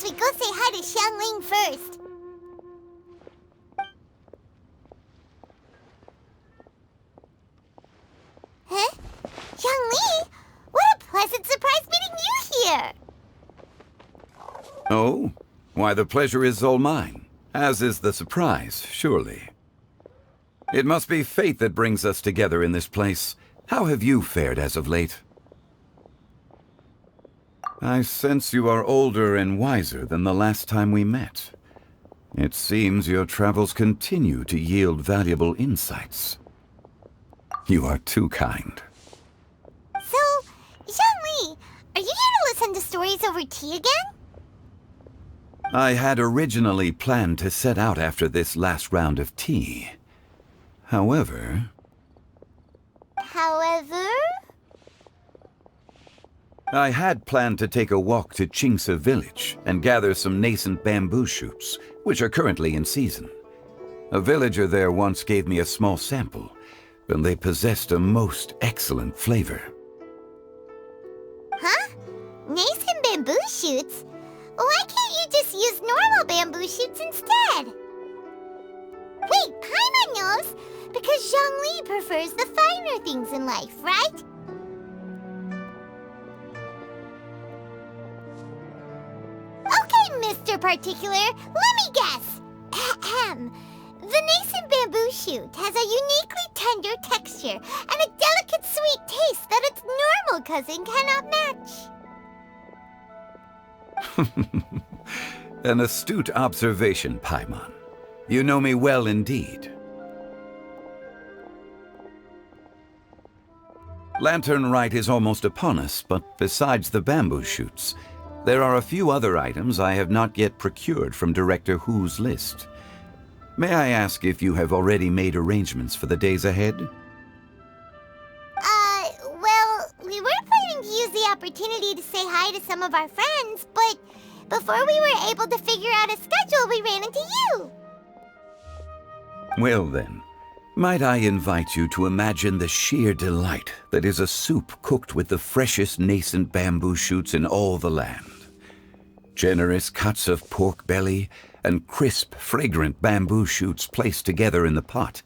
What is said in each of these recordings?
We go say hi to Xiangling first. Huh? Xiangli? What a pleasant surprise meeting you here! Oh? Why, the pleasure is all mine. As is the surprise, surely. It must be fate that brings us together in this place. How have you fared as of late? I sense you are older and wiser than the last time we met. It seems your travels continue to yield valuable insights. You are too kind. So, Xiangli, are you here to listen to stories over tea again? I had originally planned to set out after this last round of tea. However... I had planned to take a walk to Chimes village and gather some nascent bamboo shoots, which are currently in season. A villager there once gave me a small sample, and they possessed a most excellent flavor. Huh? Nascent bamboo shoots? Why can't you just use normal bamboo shoots instead? Wait, Paimon knows! Because Zhongli prefers the finer things in life, right? Okay, extra particular, let me guess. Ahem. The nascent bamboo shoot has a uniquely tender texture and a delicate sweet taste that its normal cousin cannot match. An astute observation, Paimon. You know me well indeed. Lantern Rite is almost upon us, but besides the bamboo shoots, there are a few other items I have not yet procured from Director Who's list. May I ask if you have already made arrangements for the days ahead? Well, we were planning to use the opportunity to say hi to some of our friends, but before we were able to figure out a schedule, we ran into you. Well then, might I invite you to imagine the sheer delight that is a soup cooked with the freshest nascent bamboo shoots in all the land. Generous cuts of pork belly and crisp, fragrant bamboo shoots placed together in the pot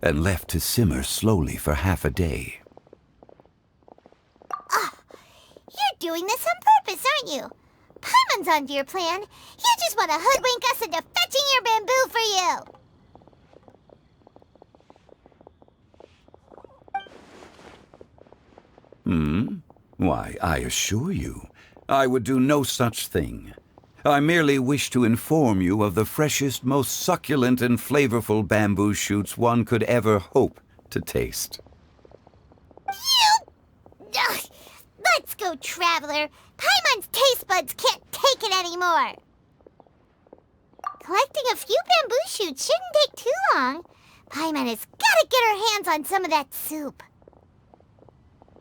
and left to simmer slowly for half a day. You're doing this on purpose, aren't you? Paimon's onto your plan. You just want to hoodwink us into fetching your bamboo for you. Why, I assure you, I would do no such thing. I merely wish to inform you of the freshest, most succulent and flavorful bamboo shoots one could ever hope to taste. Ugh, let's go, Traveler. Paimon's taste buds can't take it anymore. Collecting a few bamboo shoots shouldn't take too long. Paimon has got to get her hands on some of that soup.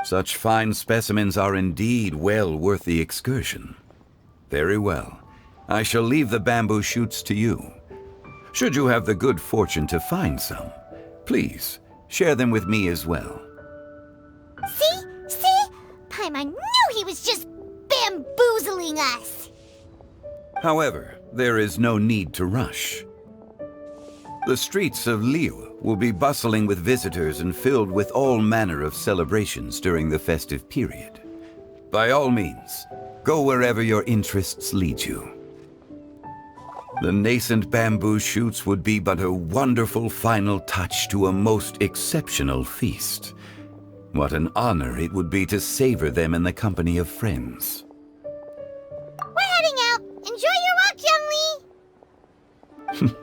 Such fine specimens are indeed well worth the excursion. Very well. I shall leave the bamboo shoots to you. Should you have the good fortune to find some, please share them with me as well. See? Paimon knew he was just bamboozling us. However, there is no need to rush. The streets of Liyue will be bustling with visitors and filled with all manner of celebrations during the festive period. By all means, go wherever your interests lead you. The nascent bamboo shoots would be but a wonderful final touch to a most exceptional feast. What an honor it would be to savor them in the company of friends. We're heading out. Enjoy your walk, Young Lee.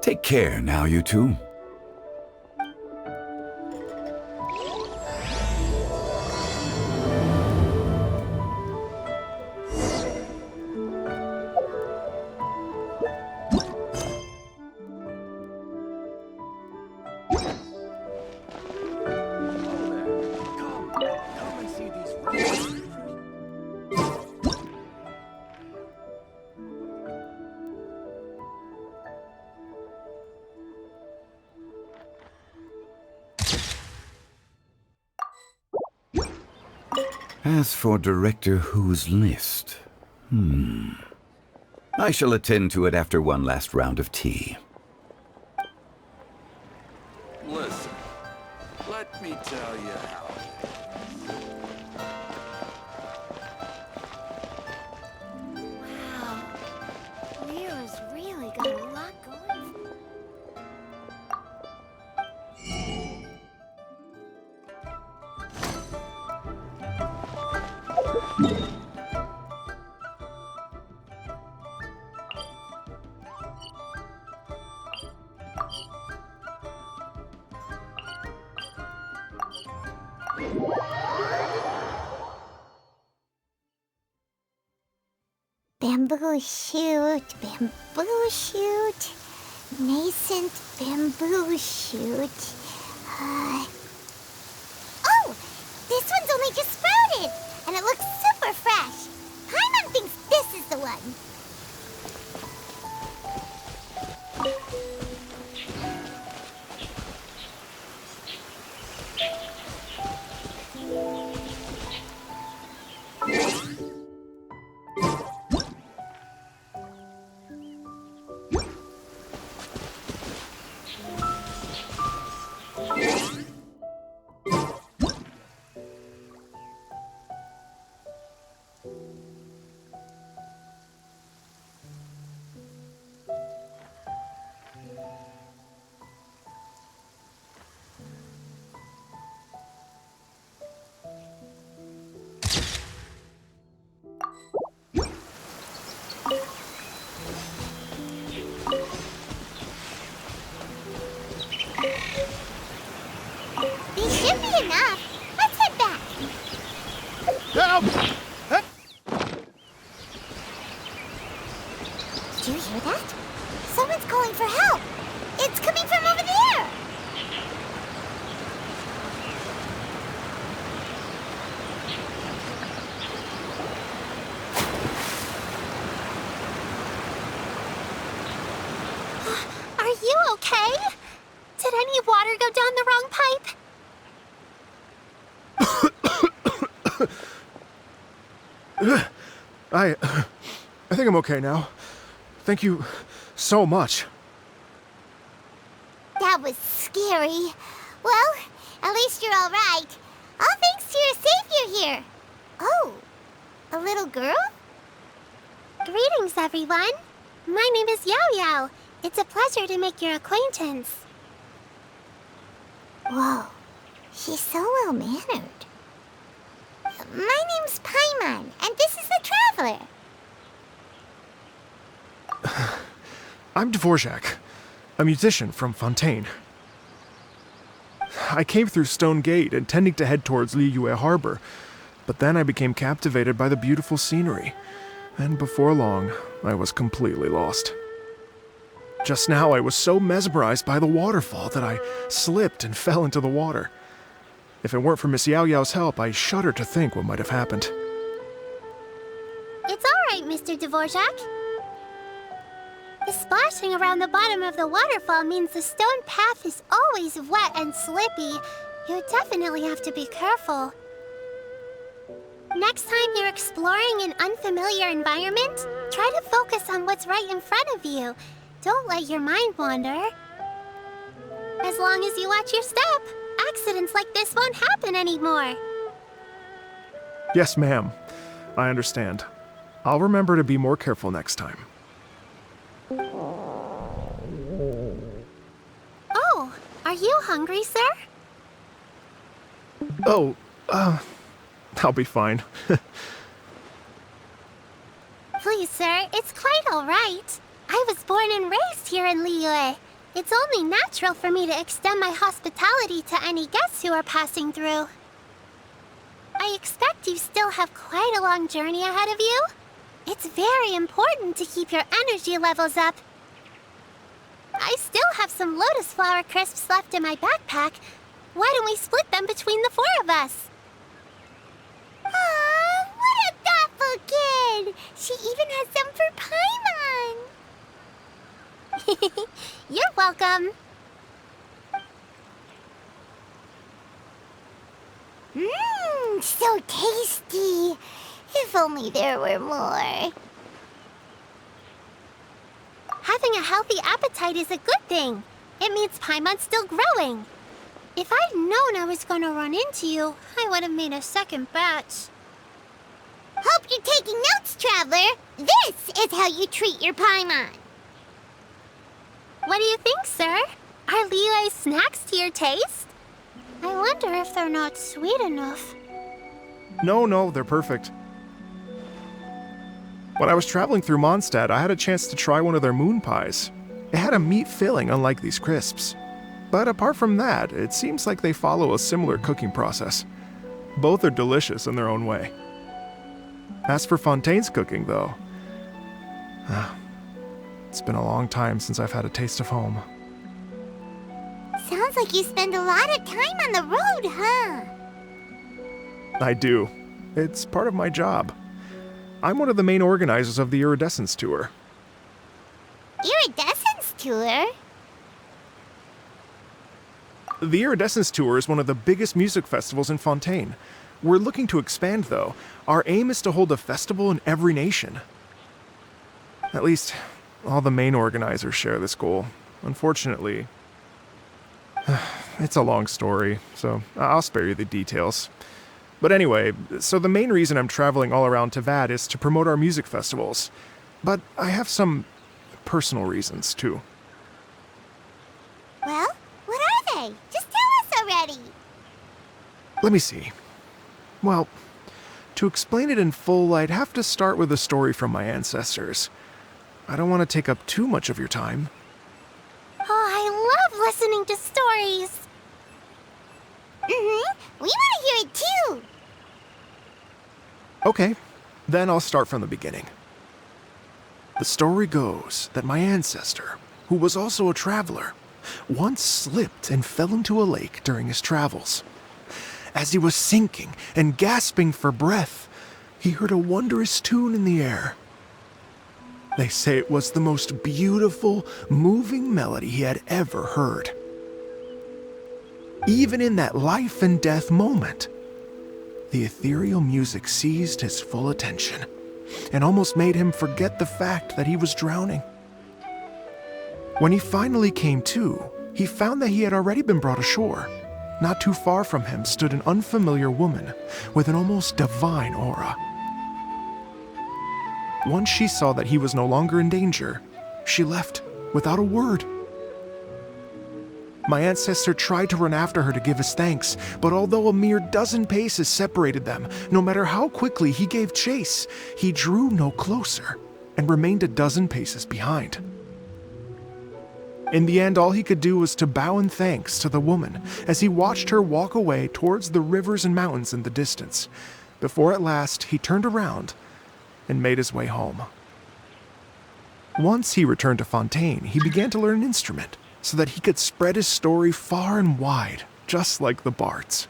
Take care now, you two. As for Director Who's list, I shall attend to it after one last round of tea. Listen, let me tell you how. Wow. Rio's really got a lot going for him. Bamboo shoot, nascent bamboo shoot. Oh, this one's only just sprouted, and it looks super fresh. Paimon thinks this is the one. Help! Did you hear that? Someone's calling for help! It's coming from over there! Are you okay? Did any water go down the wrong pipe? I think I'm okay now. Thank you so much. That was scary. Well, at least you're all right. All thanks to your savior here. Oh, a little girl? Greetings, everyone. My name is Yao Yao. It's a pleasure to make your acquaintance. Whoa, she's so well-mannered. My name's Paimon, and this is the Traveler. I'm Dvorak, a musician from Fontaine. I came through Stone Gate intending to head towards Liyue Harbor, but then I became captivated by the beautiful scenery, and before long, I was completely lost. Just now, I was so mesmerized by the waterfall that I slipped and fell into the water. If it weren't for Miss Yao Yao's help, I shudder to think what might have happened. It's all right, Mr. Dvorak. The splashing around the bottom of the waterfall means the stone path is always wet and slippy. You definitely have to be careful. Next time you're exploring an unfamiliar environment, try to focus on what's right in front of you. Don't let your mind wander. As long as you watch your step, accidents like this won't happen anymore. Yes, ma'am. I understand. I'll remember to be more careful next time. Oh, are you hungry, sir? Oh, I'll be fine. Please, sir, it's quite all right. I was born and raised here in Liyue. It's only natural for me to extend my hospitality to any guests who are passing through. I expect you still have quite a long journey ahead of you. It's very important to keep your energy levels up. I still have some lotus flower crisps left in my backpack. Why don't we split them between the 4 of us? Aw, what a thoughtful kid! She even has some for Paimon! You're welcome. Mmm, so tasty. If only there were more. Having a healthy appetite is a good thing. It means Paimon's still growing. If I'd known I was gonna run into you, I would have made a second batch. Hope you're taking notes, Traveler. This is how you treat your Paimon. What do you think, sir? Are Liyue's snacks to your taste? I wonder if they're not sweet enough. No, they're perfect. When I was traveling through Mondstadt, I had a chance to try one of their moon pies. It had a meat filling, unlike these crisps. But apart from that, it seems like they follow a similar cooking process. Both are delicious in their own way. As for Fontaine's cooking, though, it's been a long time since I've had a taste of home. Sounds like you spend a lot of time on the road, huh? I do. It's part of my job. I'm one of the main organizers of the Iridescence Tour. Iridescence Tour? The Iridescence Tour is one of the biggest music festivals in Fontaine. We're looking to expand, though. Our aim is to hold a festival in every nation. At least, all the main organizers share this goal. Unfortunately, it's a long story, so I'll spare you the details. But anyway, so the main reason I'm traveling all around Tavad is to promote our music festivals. But I have some personal reasons, too. Well, what are they? Just tell us already. Let me see. Well, to explain it in full, I'd have to start with a story from my ancestors. I don't want to take up too much of your time. Oh, I love listening to stories. We want to hear it too. Okay, then I'll start from the beginning. The story goes that my ancestor, who was also a traveler, once slipped and fell into a lake during his travels. As he was sinking and gasping for breath, he heard a wondrous tune in the air. They say it was the most beautiful, moving melody he had ever heard. Even in that life and death moment, the ethereal music seized his full attention and almost made him forget the fact that he was drowning. When he finally came to, he found that he had already been brought ashore. Not too far from him stood an unfamiliar woman with an almost divine aura. Once she saw that he was no longer in danger, she left without a word. My ancestor tried to run after her to give his thanks, but although a mere dozen paces separated them, no matter how quickly he gave chase, he drew no closer and remained a dozen paces behind. In the end, all he could do was to bow in thanks to the woman as he watched her walk away towards the rivers and mountains in the distance, before at last he turned around and made his way home. Once he returned to Fontaine, he began to learn an instrument so that he could spread his story far and wide, just like the bards.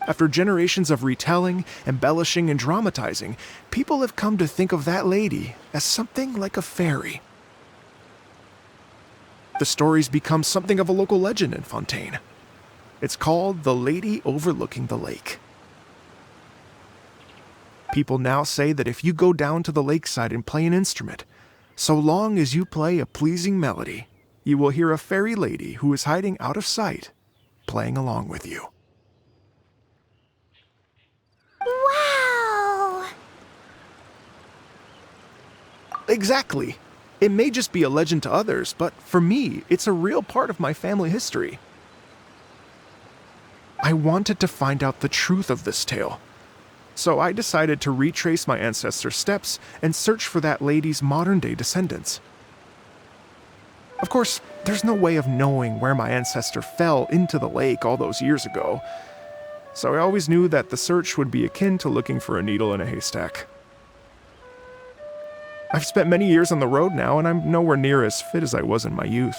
After generations of retelling, embellishing, and dramatizing, people have come to think of that lady as something like a fairy. The story's become something of a local legend in Fontaine. It's called The Lady Overlooking the Lake. People now say that if you go down to the lakeside and play an instrument, so long as you play a pleasing melody, you will hear a fairy lady who is hiding out of sight, playing along with you. Wow! Exactly. It may just be a legend to others, but for me, it's a real part of my family history. I wanted to find out the truth of this tale, so I decided to retrace my ancestors' steps and search for that lady's modern-day descendants. Of course, there's no way of knowing where my ancestor fell into the lake all those years ago, so I always knew that the search would be akin to looking for a needle in a haystack. I've spent many years on the road now, and I'm nowhere near as fit as I was in my youth.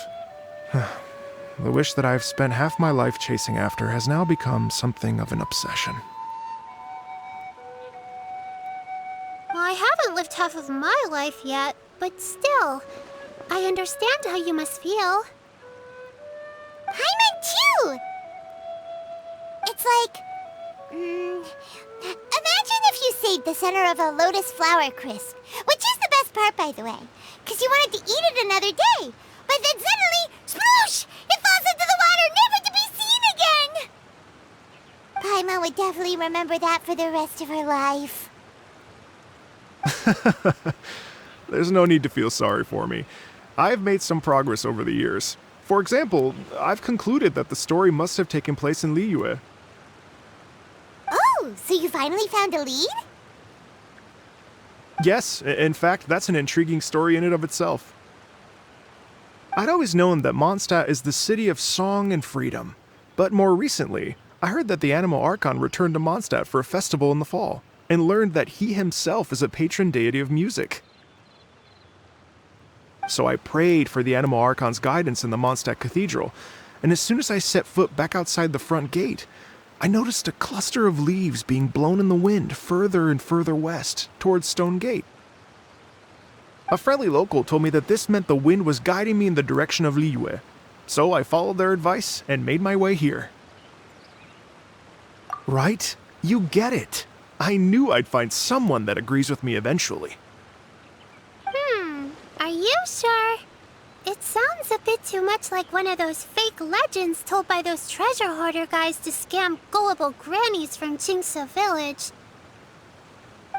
The wish that I've spent half my life chasing after has now become something of an obsession. I haven't lived half of my life yet, but still, I understand how you must feel. Paimon too! It's like... imagine if you saved the center of a lotus flower crisp, which is the best part, by the way, because you wanted to eat it another day. But then suddenly, sploosh! It falls into the water, never to be seen again! Paimon would definitely remember that for the rest of her life. There's no need to feel sorry for me. I've made some progress over the years. For example, I've concluded that the story must have taken place in Liyue. Oh, so you finally found a lead? Yes, in fact, that's an intriguing story in and of itself. I'd always known that Mondstadt is the city of song and freedom, but more recently, I heard that the Anemo Archon returned to Mondstadt for a festival in the fall, and learned that he himself is a patron deity of music. So I prayed for the Anemo Archon's guidance in the Mondstadt Cathedral, and as soon as I set foot back outside the front gate, I noticed a cluster of leaves being blown in the wind further and further west, towards Stone Gate. A friendly local told me that this meant the wind was guiding me in the direction of Liyue, so I followed their advice and made my way here. Right? You get it. I knew I'd find someone that agrees with me eventually. Are you sure? It sounds a bit too much like one of those fake legends told by those treasure hoarder guys to scam gullible grannies from Chingsha Village.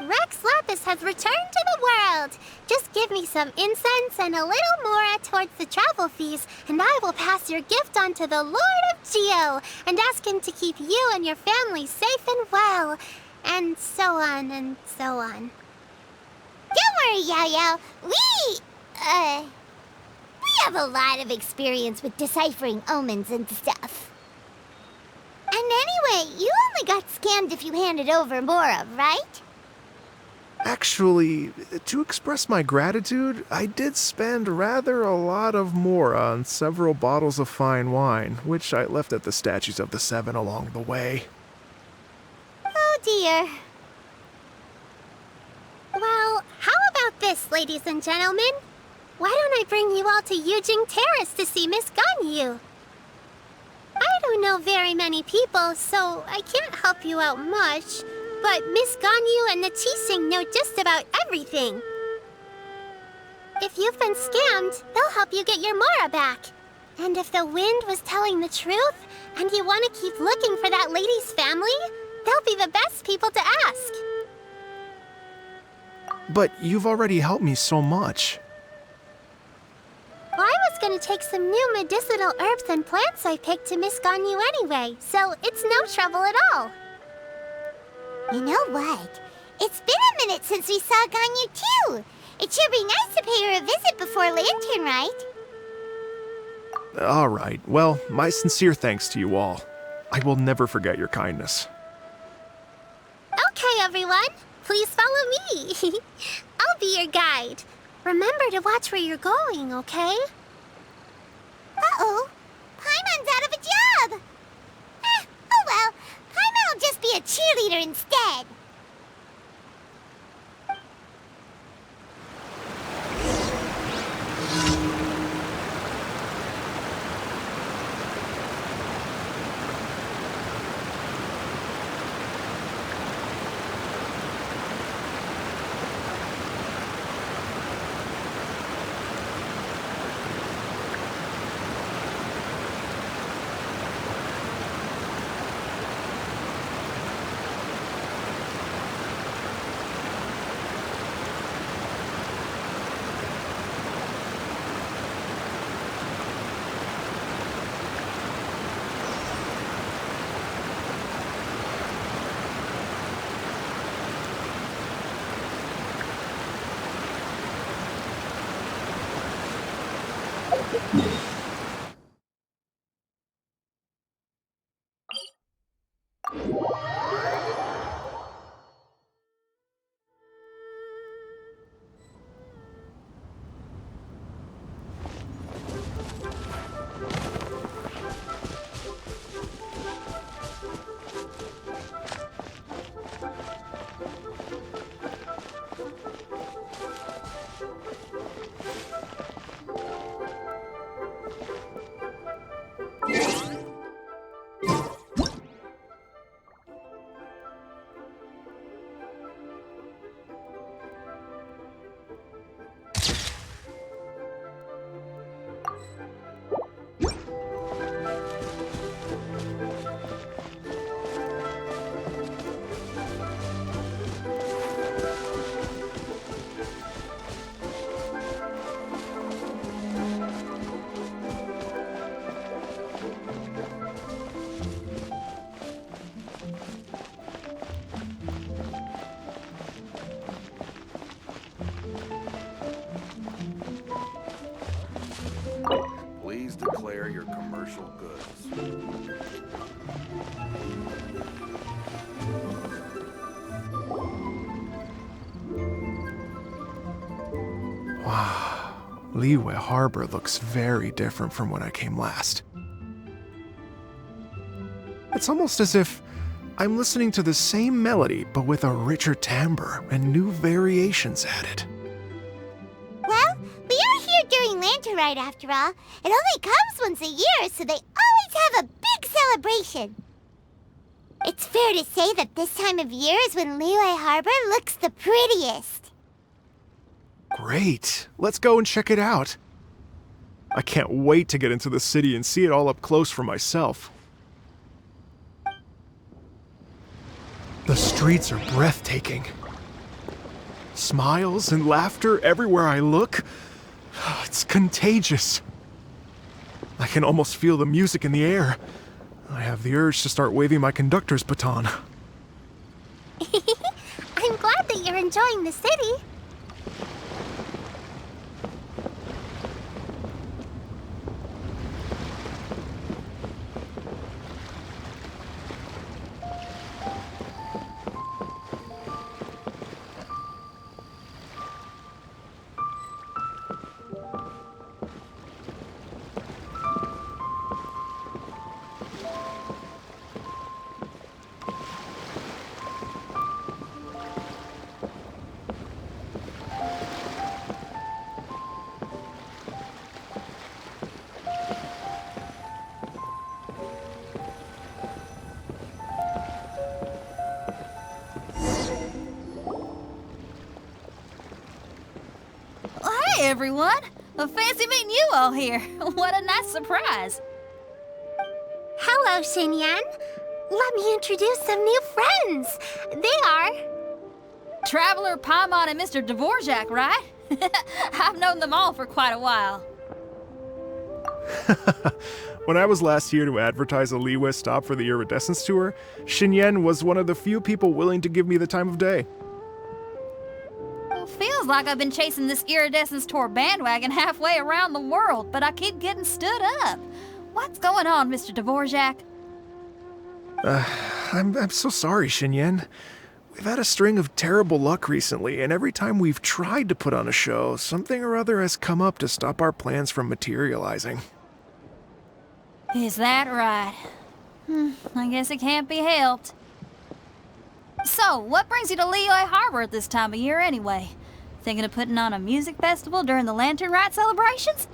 Rex Lapis has returned to the world. Just give me some incense and a little more towards the travel fees, and I will pass your gift on to the Lord of Geo and ask him to keep you and your family safe and well, and so on and so on. Don't worry, Yao Yao. We have a lot of experience with deciphering omens and stuff. Anyway, you only got scammed if you handed over more of, right? Actually, to express my gratitude, I did spend rather a lot of mora on several bottles of fine wine, which I left at the statues of the Seven along the way. Oh dear. Well, how about this, ladies and gentlemen? Why don't I bring you all to Yujing Terrace to see Miss Ganyu? I don't know very many people, so I can't help you out much. But Miss Ganyu and the Qixing know just about everything. If you've been scammed, they'll help you get your Mara back. And if the wind was telling the truth, and you want to keep looking for that lady's family, they'll be the best people to ask. But you've already helped me so much. Well, I was gonna take some new medicinal herbs and plants I picked to Miss Ganyu anyway, so it's no trouble at all. You know what? It's been a minute since we saw Ganyu too. It sure be nice to pay her a visit before Lantern, right? All right, well, my sincere thanks to you all. I will never forget your kindness. Okay, everyone, please follow me. I'll be your guide. Remember to watch where you're going, okay? Uh-oh. Paimon's out of a job. Oh well. Paimon will just be a cheerleader instead. Please declare your commercial goods. Wow, Liyue Harbor looks very different from when I came last. It's almost as if I'm listening to the same melody, but with a richer timbre and new variations added. Well, we are here during Lantern Rite after all. It only comes once a year, so they always have a big celebration. It's fair to say that this time of year is when Liyue Harbor looks the prettiest. Great, let's go and check it out. I can't wait to get into the city and see it all up close for myself. The streets are breathtaking. Smiles and laughter everywhere I look. It's contagious. I can almost feel the music in the air. I have the urge to start waving my conductor's baton. I'm glad that you're enjoying the city. everyone! Fancy meeting you all here. What a nice surprise. Hello, Xinyan. Let me introduce some new friends. They are... Traveler, Paimon, and Mr. Dvorak, right? I've known them all for quite a while. When I was last here to advertise a Liyue stop for the Iridescence Tour, Xinyan was one of the few people willing to give me the time of day. Well, feels like I've been chasing this Iridescence Tour bandwagon halfway around the world, but I keep getting stood up. What's going on, Mr. Dvorak? I'm so sorry, Xinyan. We've had a string of terrible luck recently, and every time we've tried to put on a show, something or other has come up to stop our plans from materializing. Is that right? I guess it can't be helped. So, what brings you to Liyue Harbor at this time of year anyway? Thinking of putting on a music festival during the Lantern Rite celebrations?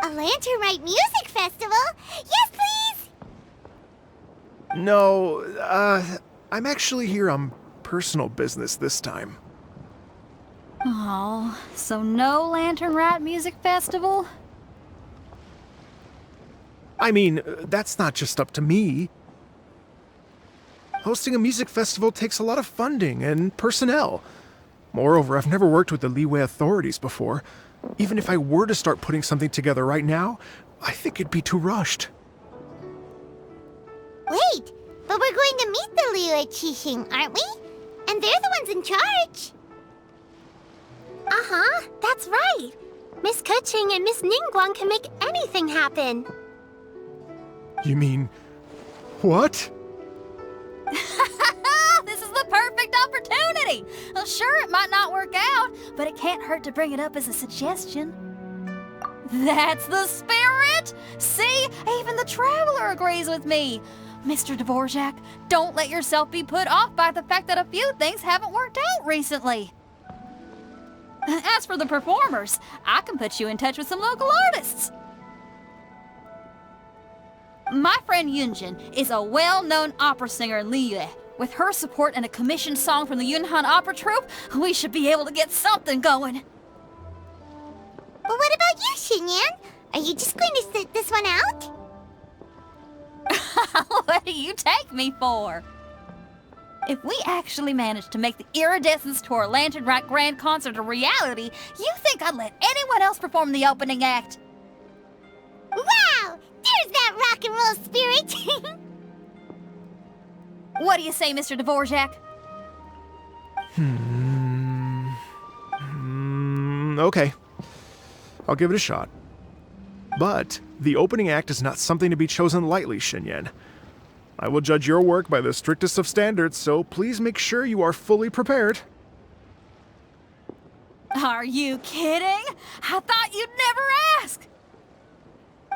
A Lantern Rite music festival? Yes, please! No, I'm actually here on personal business this time. Oh, so no Lantern Rite music festival? I mean, that's not just up to me. Hosting a music festival takes a lot of funding and personnel. Moreover, I've never worked with the Liyue authorities before. Even if I were to start putting something together right now, I think it'd be too rushed. Wait, but we're going to meet the Liyue Qixing, aren't we? And they're the ones in charge. Uh-huh, that's right. Miss Keqing and Miss Ningguang can make anything happen. You mean... what? This is the perfect opportunity! Well, sure, it might not work out, but it can't hurt to bring it up as a suggestion. That's the spirit! See, even the Traveler agrees with me. Mr. Dvorak, don't let yourself be put off by the fact that a few things haven't worked out recently. As for the performers, I can put you in touch with some local artists. My friend Yunjin is a well-known opera singer in Liyue. With her support and a commissioned song from the Yunhan Opera Troupe, we should be able to get something going. But what about you, Xinyan? Are you just going to sit this one out? What do you take me for? If we actually manage to make the Iridescence Tour Lantern Rite Grand Concert a reality, you think I'd let anyone else perform the opening act? Wow! There's that rock and roll spirit! What do you say, Mr. Dvorak? Okay. I'll give it a shot. But the opening act is not something to be chosen lightly, Xinyan. I will judge your work by the strictest of standards, so please make sure you are fully prepared. Are you kidding? I thought you'd never ask.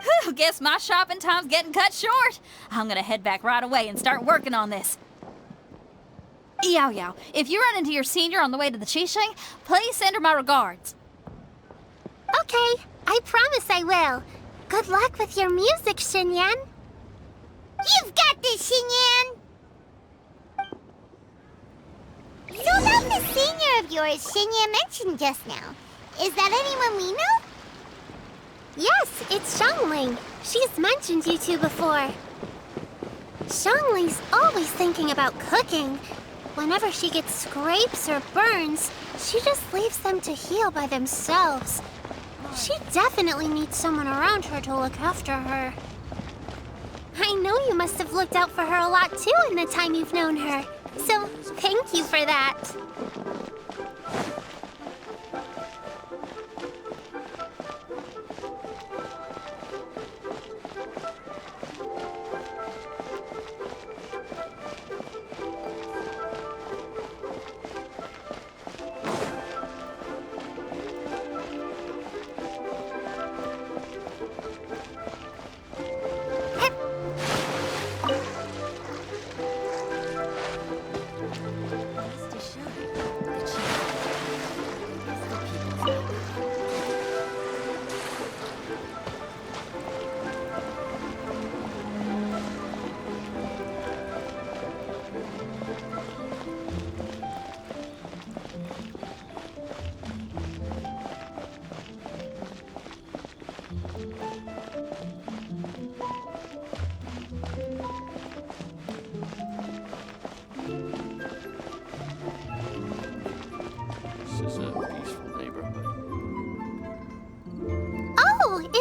Whew, guess my shopping time's getting cut short. I'm gonna head back right away and start working on this. Yao Yao, if you run into your senior on the way to the Qixing, please send her my regards. Okay, I promise I will. Good luck with your music, Xinyan. You've got this, Xinyan! So about the senior of yours Xinyan mentioned just now, is that anyone we know? Yes, it's Xiangling. She's mentioned you two before. Xiangling's always thinking about cooking. Whenever she gets scrapes or burns, she just leaves them to heal by themselves. She definitely needs someone around her to look after her. I know you must have looked out for her a lot too in the time you've known her. So, thank you for that.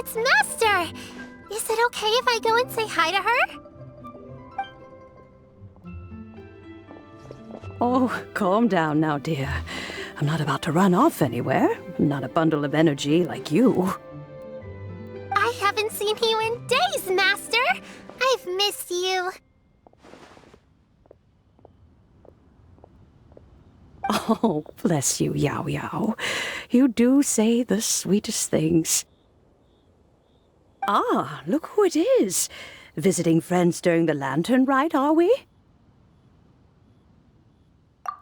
it's Master! Is it okay if I go and say hi to her? Oh, calm down now, dear. I'm not about to run off anywhere. I'm not a bundle of energy like you. I haven't seen you in days, Master! I've missed you. Oh, bless you, Yao Yao. You do say the sweetest things. Ah, look who it is. Visiting friends during the lantern rite, are we?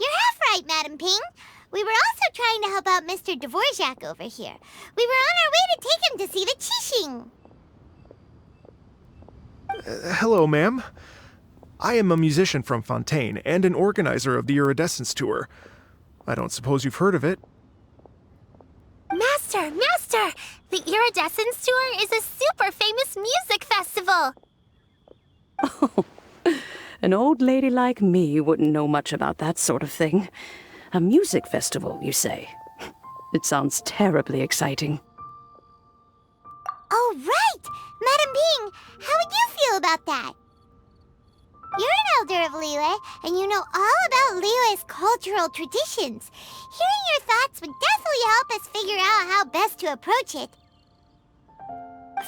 You're half right, Madam Ping. We were also trying to help out Mr. Dvorak over here. We were on our way to take him to see the Qixing. Hello, ma'am. I am a musician from Fontaine and an organizer of the Iridescence Tour. I don't suppose you've heard of it. Master! The Iridescence Tour is a super famous music festival! Oh, an old lady like me wouldn't know much about that sort of thing. A music festival, you say? It sounds terribly exciting. Oh, right! Madam Ping, how would you feel about that? You're an elder of Liyue, and you know all about Liyue's cultural traditions. Hearing your thoughts would definitely help us figure out how best to approach it.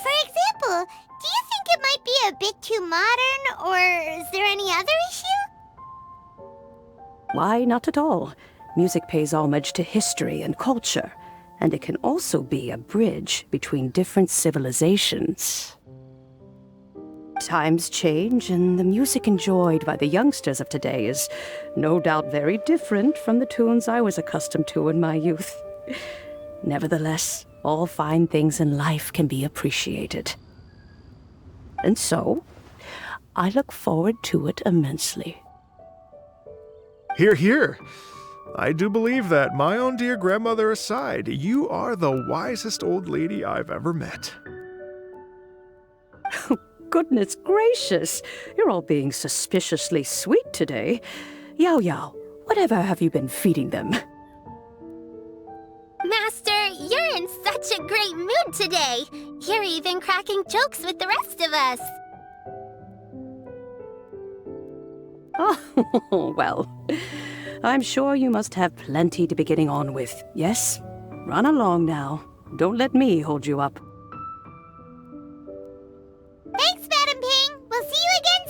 For example, do you think it might be a bit too modern, or is there any other issue? Why, not at all. Music pays homage to history and culture, and it can also be a bridge between different civilizations. Times change, and the music enjoyed by the youngsters of today is no doubt very different from the tunes I was accustomed to in my youth. Nevertheless, all fine things in life can be appreciated. And so, I look forward to it immensely. Hear, hear. I do believe that, my own dear grandmother aside, you are the wisest old lady I've ever met. Goodness gracious, you're all being suspiciously sweet today. Yao Yao, whatever have you been feeding them? Master, you're in such a great mood today. You're even cracking jokes with the rest of us. Oh, well, I'm sure you must have plenty to be getting on with. Yes? Run along now. Don't let me hold you up. Thanks, Madam Ping. We'll see you again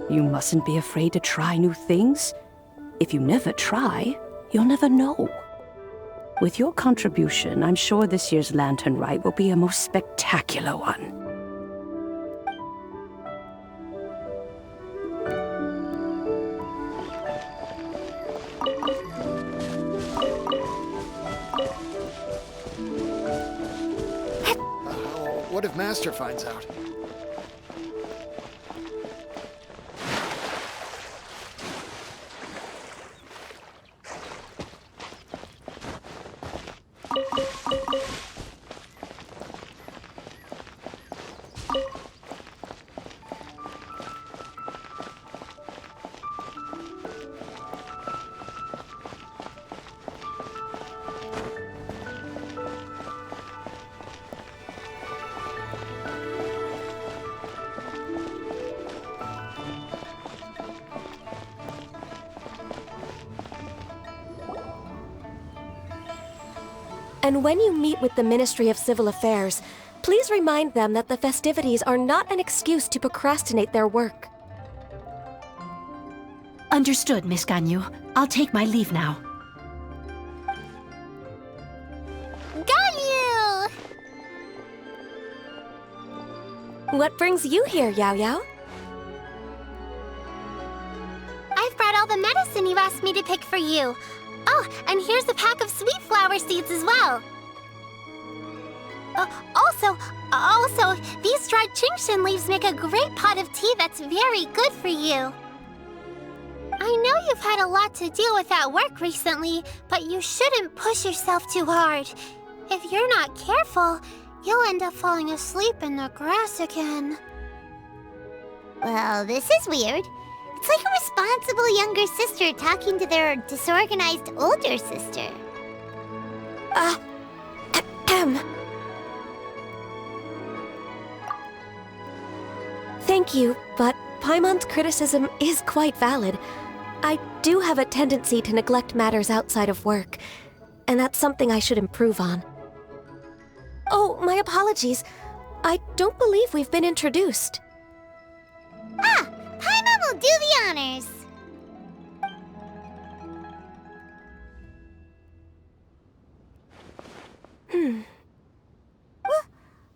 soon. You mustn't be afraid to try new things. If you never try, you'll never know. With your contribution, I'm sure this year's Lantern Rite will be a most spectacular one. What if Master finds out? And when you meet with the Ministry of Civil Affairs, please remind them that the festivities are not an excuse to procrastinate their work. Understood, Miss Ganyu. I'll take my leave now. Ganyu! What brings you here, Yao Yao? I've brought all the medicine you asked me to pick for you. Oh, and here's a pack of sweet flower seeds as well. Also, these dried Chingshin leaves make a great pot of tea that's very good for you. I know you've had a lot to deal with at work recently, but you shouldn't push yourself too hard. If you're not careful, you'll end up falling asleep in the grass again. Well, this is weird. It's like a responsible younger sister talking to their disorganized older sister. Thank you, but Paimon's criticism is quite valid. I do have a tendency to neglect matters outside of work, and that's something I should improve on. Oh, my apologies. I don't believe we've been introduced. Ah, Paimon will do the honors.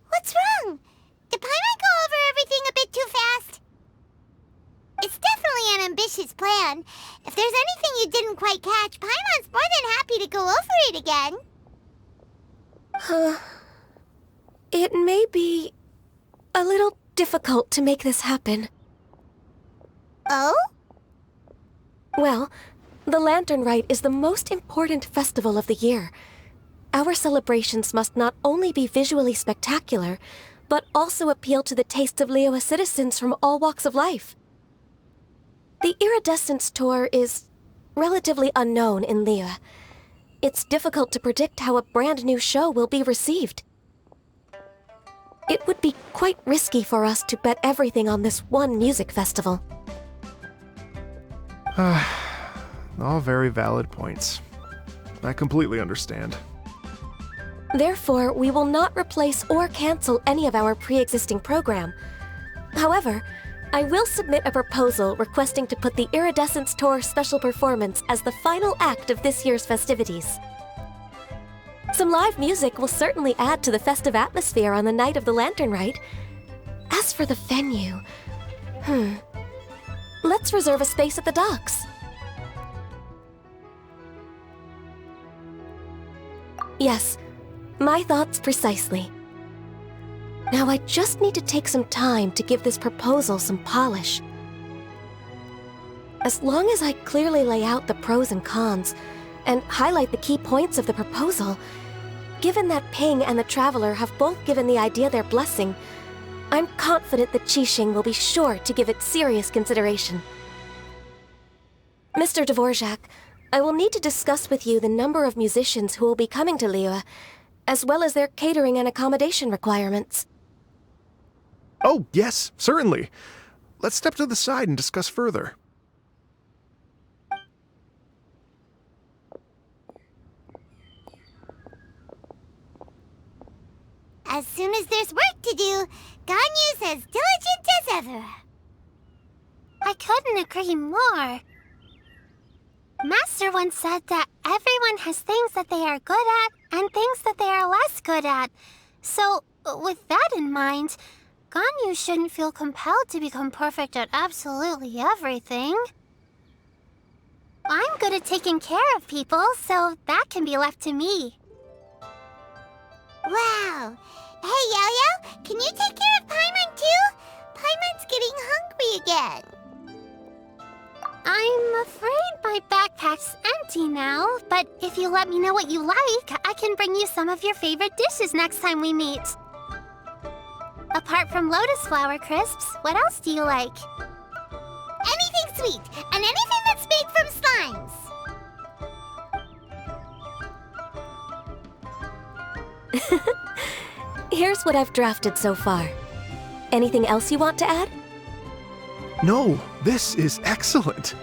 What's wrong? Did Paimon go over everything a bit too fast? It's definitely an ambitious plan. If there's anything you didn't quite catch, Paimon's more than happy to go over it again. It may be a little difficult to make this happen. Oh? Well, the Lantern Rite is the most important festival of the year. Our celebrations must not only be visually spectacular, but also appeal to the tastes of Liyue citizens from all walks of life. The Iridescence Tour is relatively unknown in Liyue. It's difficult to predict how a brand new show will be received. It would be quite risky for us to bet everything on this one music festival. All very valid points. I completely understand. Therefore, we will not replace or cancel any of our pre-existing program. However, I will submit a proposal requesting to put the Iridescence Tour special performance as the final act of this year's festivities. Some live music will certainly add to the festive atmosphere on the night of the Lantern Rite. As for the venue, let's reserve a space at the docks. Yes, my thoughts precisely. Now I just need to take some time to give this proposal some polish. As long as I clearly lay out the pros and cons, and highlight the key points of the proposal, given that Ping and the Traveler have both given the idea their blessing, I'm confident that Qixing will be sure to give it serious consideration. Mr. Dvorak, I will need to discuss with you the number of musicians who will be coming to Liyue, as well as their catering and accommodation requirements. Oh, yes, certainly. Let's step to the side and discuss further. As soon as there's work to do, Ganyu's as diligent as ever. I couldn't agree more. Master once said that everyone has things that they are good at and things that they are less good at. So, with that in mind, Ganyu shouldn't feel compelled to become perfect at absolutely everything. I'm good at taking care of people, so that can be left to me. Wow. Hey, Yo-Yo, can you take care of Paimon too? Paimon's getting hungry again. I'm afraid my backpack's empty now, but if you let me know what you like, I can bring you some of your favorite dishes next time we meet. Apart from lotus flower crisps, what else do you like? Anything sweet, and anything that's made from slimes. Here's what I've drafted so far. Anything else you want to add? No, this is excellent.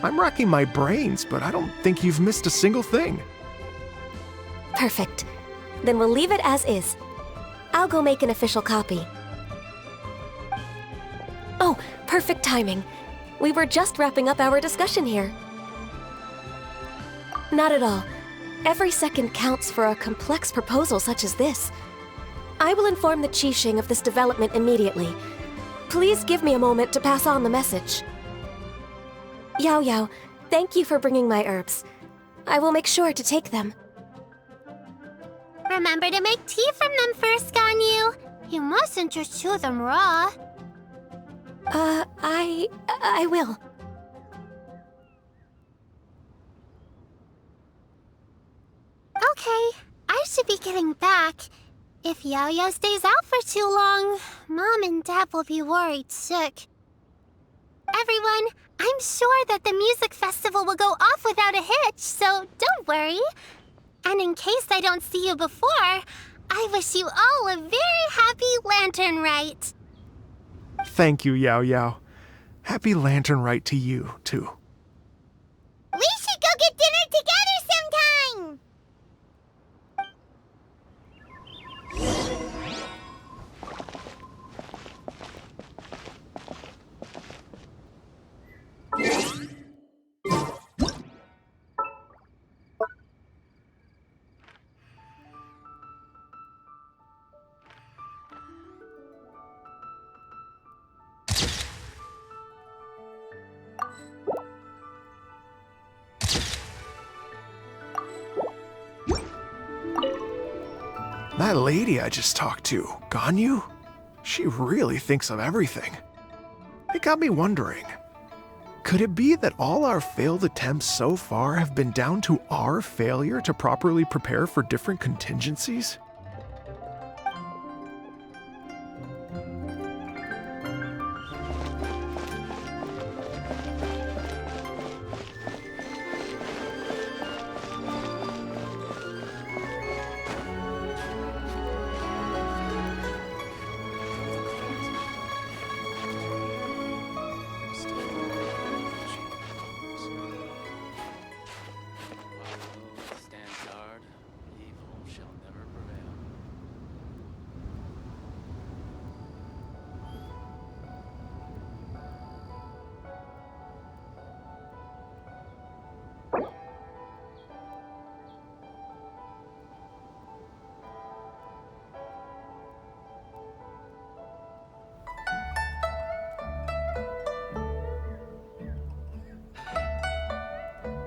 I'm racking my brains, but I don't think you've missed a single thing. Perfect. Then we'll leave it as is. I'll go make an official copy. Oh, perfect timing. We were just wrapping up our discussion here. Not at all. Every second counts for a complex proposal such as this. I will inform the Qixing of this development immediately. Please give me a moment to pass on the message. Yao Yao, thank you for bringing my herbs. I will make sure to take them. Remember to make tea from them first, Ganyu. You mustn't just chew them raw. I will. Okay, I should be getting back. If Yao-Yao stays out for too long, Mom and Dad will be worried sick. everyone. I'm sure that the music festival will go off without a hitch, so don't worry. And in case I don't see you before, I wish you all a very happy Lantern Rite. Thank you, Yao Yao. Happy Lantern Rite to you, too. We should go get dinner together sometime! That lady I just talked to, Ganyu? She really thinks of everything. It got me wondering, could it be that all our failed attempts so far have been down to our failure to properly prepare for different contingencies? Stand guard. Evil shall never prevail.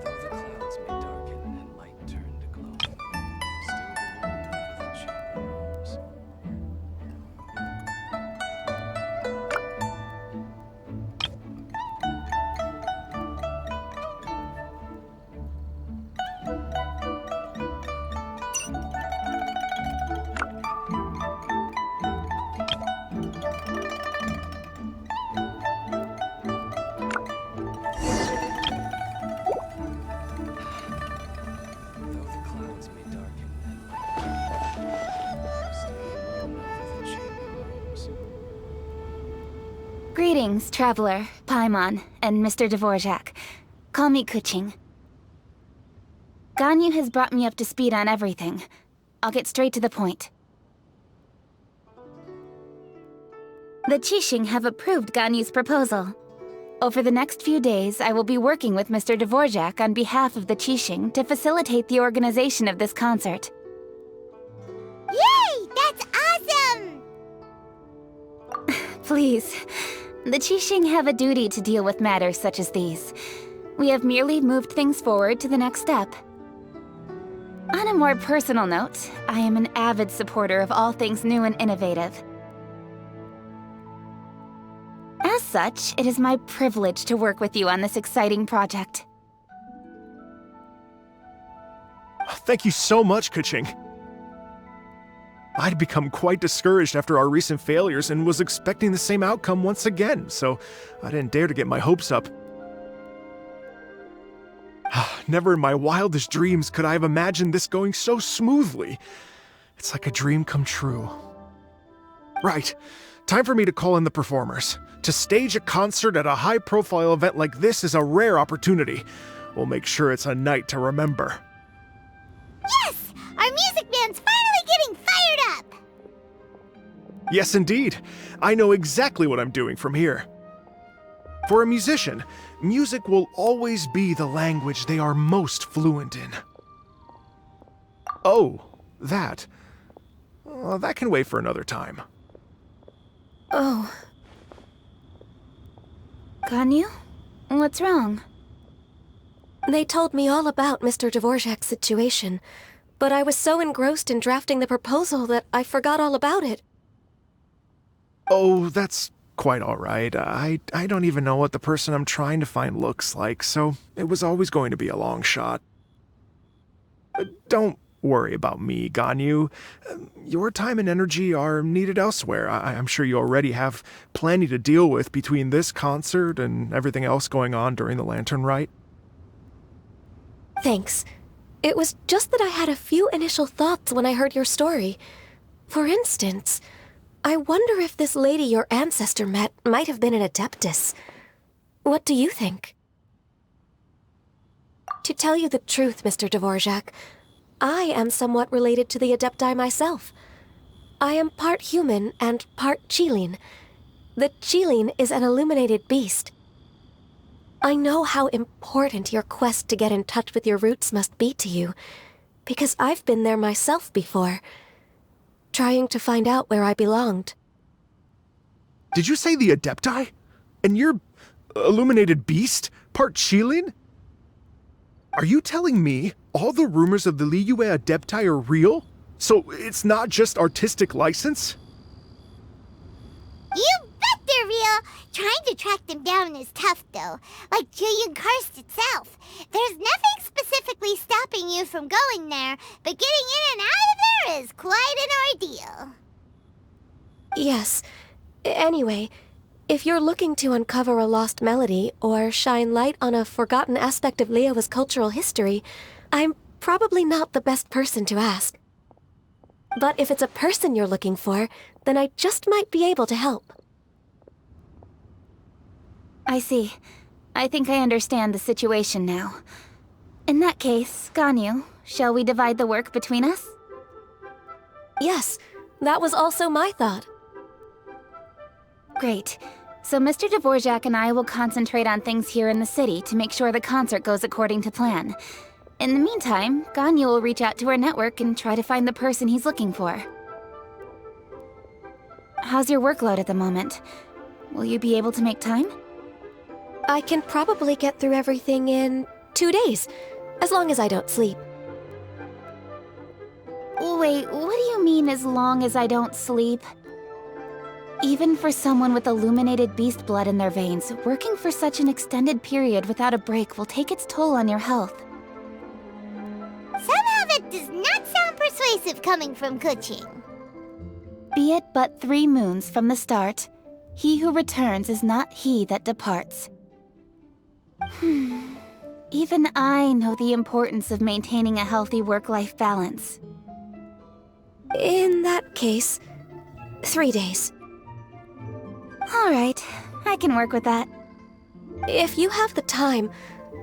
Though the clouds may darken and light turn to glow, still the moon over the chamber roams. Though the clouds may darken and light turn to glow, still the moon over the chamber roams. Greetings, Traveler, Paimon, and Mr. Dvorak. Call me Kuching. Ganyu has brought me up to speed on everything. I'll get straight to the point. The Qixing have approved Ganyu's proposal. Over the next few days, I will be working with Mr. Dvorak on behalf of the Qixing to facilitate the organization of this concert. Yay! That's awesome! Please, the Qixing have a duty to deal with matters such as these. We have merely moved things forward to the next step. On a more personal note, I am an avid supporter of all things new and innovative. As such, it is my privilege to work with you on this exciting project. Thank you so much, Kuching. I'd become quite discouraged after our recent failures and was expecting the same outcome once again, so I didn't dare to get my hopes up. Never in my wildest dreams could I have imagined this going so smoothly. It's like a dream come true. Right, time for me to call in the performers. To stage a concert at a high-profile event like this is a rare opportunity. We'll make sure it's a night to remember. Yes! Our music band's finally getting fired up! Yes, indeed. I know exactly what I'm doing from here. For a musician, music will always be the language they are most fluent in. Oh, that. Well, that can wait for another time. Oh. Ganyu? What's wrong? They told me all about Mr. Dvorak's situation, but I was so engrossed in drafting the proposal that I forgot all about it. Oh, that's quite all right. I don't even know what the person I'm trying to find looks like, so it was always going to be a long shot. Don't worry about me, Ganyu. Your time and energy are needed elsewhere. I'm sure you already have plenty to deal with between this concert and everything else going on during the Lantern Rite. Thanks. It was just that I had a few initial thoughts when I heard your story. For instance, I wonder if this lady your ancestor met might have been an Adeptus. What do you think? To tell you the truth, Mr. Dvorak, I am somewhat related to the Adepti myself. I am part human and part Qilin. The Qilin is an illuminated beast. I know how important your quest to get in touch with your roots must be to you, because I've been there myself before, trying to find out where I belonged. Did you say the Adepti? And you're illuminated beast? Part Qilin? Are you telling me all the rumors of the Liyue Adepti are real? So it's not just artistic license? You bet they're real! Trying to track them down is tough, though. Like Julian Karst itself. There's nothing specifically stopping you from going there, but getting in and out of there is quite an ordeal. Yes. Anyway, if you're looking to uncover a lost melody or shine light on a forgotten aspect of Liyue's cultural history, I'm probably not the best person to ask. But if it's a person you're looking for, then I just might be able to help. I see. I think I understand the situation now. In that case, Ganyu, shall we divide the work between us? Yes, that was also my thought. Great. So Mr. Dvorak and I will concentrate on things here in the city to make sure the concert goes according to plan. In the meantime, Ganyu will reach out to our network and try to find the person he's looking for. How's your workload at the moment? Will you be able to make time? I can probably get through everything in 2 days, as long as I don't sleep. Wait, what do you mean as long as I don't sleep? Even for someone with illuminated beast blood in their veins, working for such an extended period without a break will take its toll on your health. Somehow that does not sound persuasive coming from Kuching. Be it but 3 moons from the start, he who returns is not he that departs. Even I know the importance of maintaining a healthy work-life balance. In that case, 3 days. All right, I can work with that. If you have the time,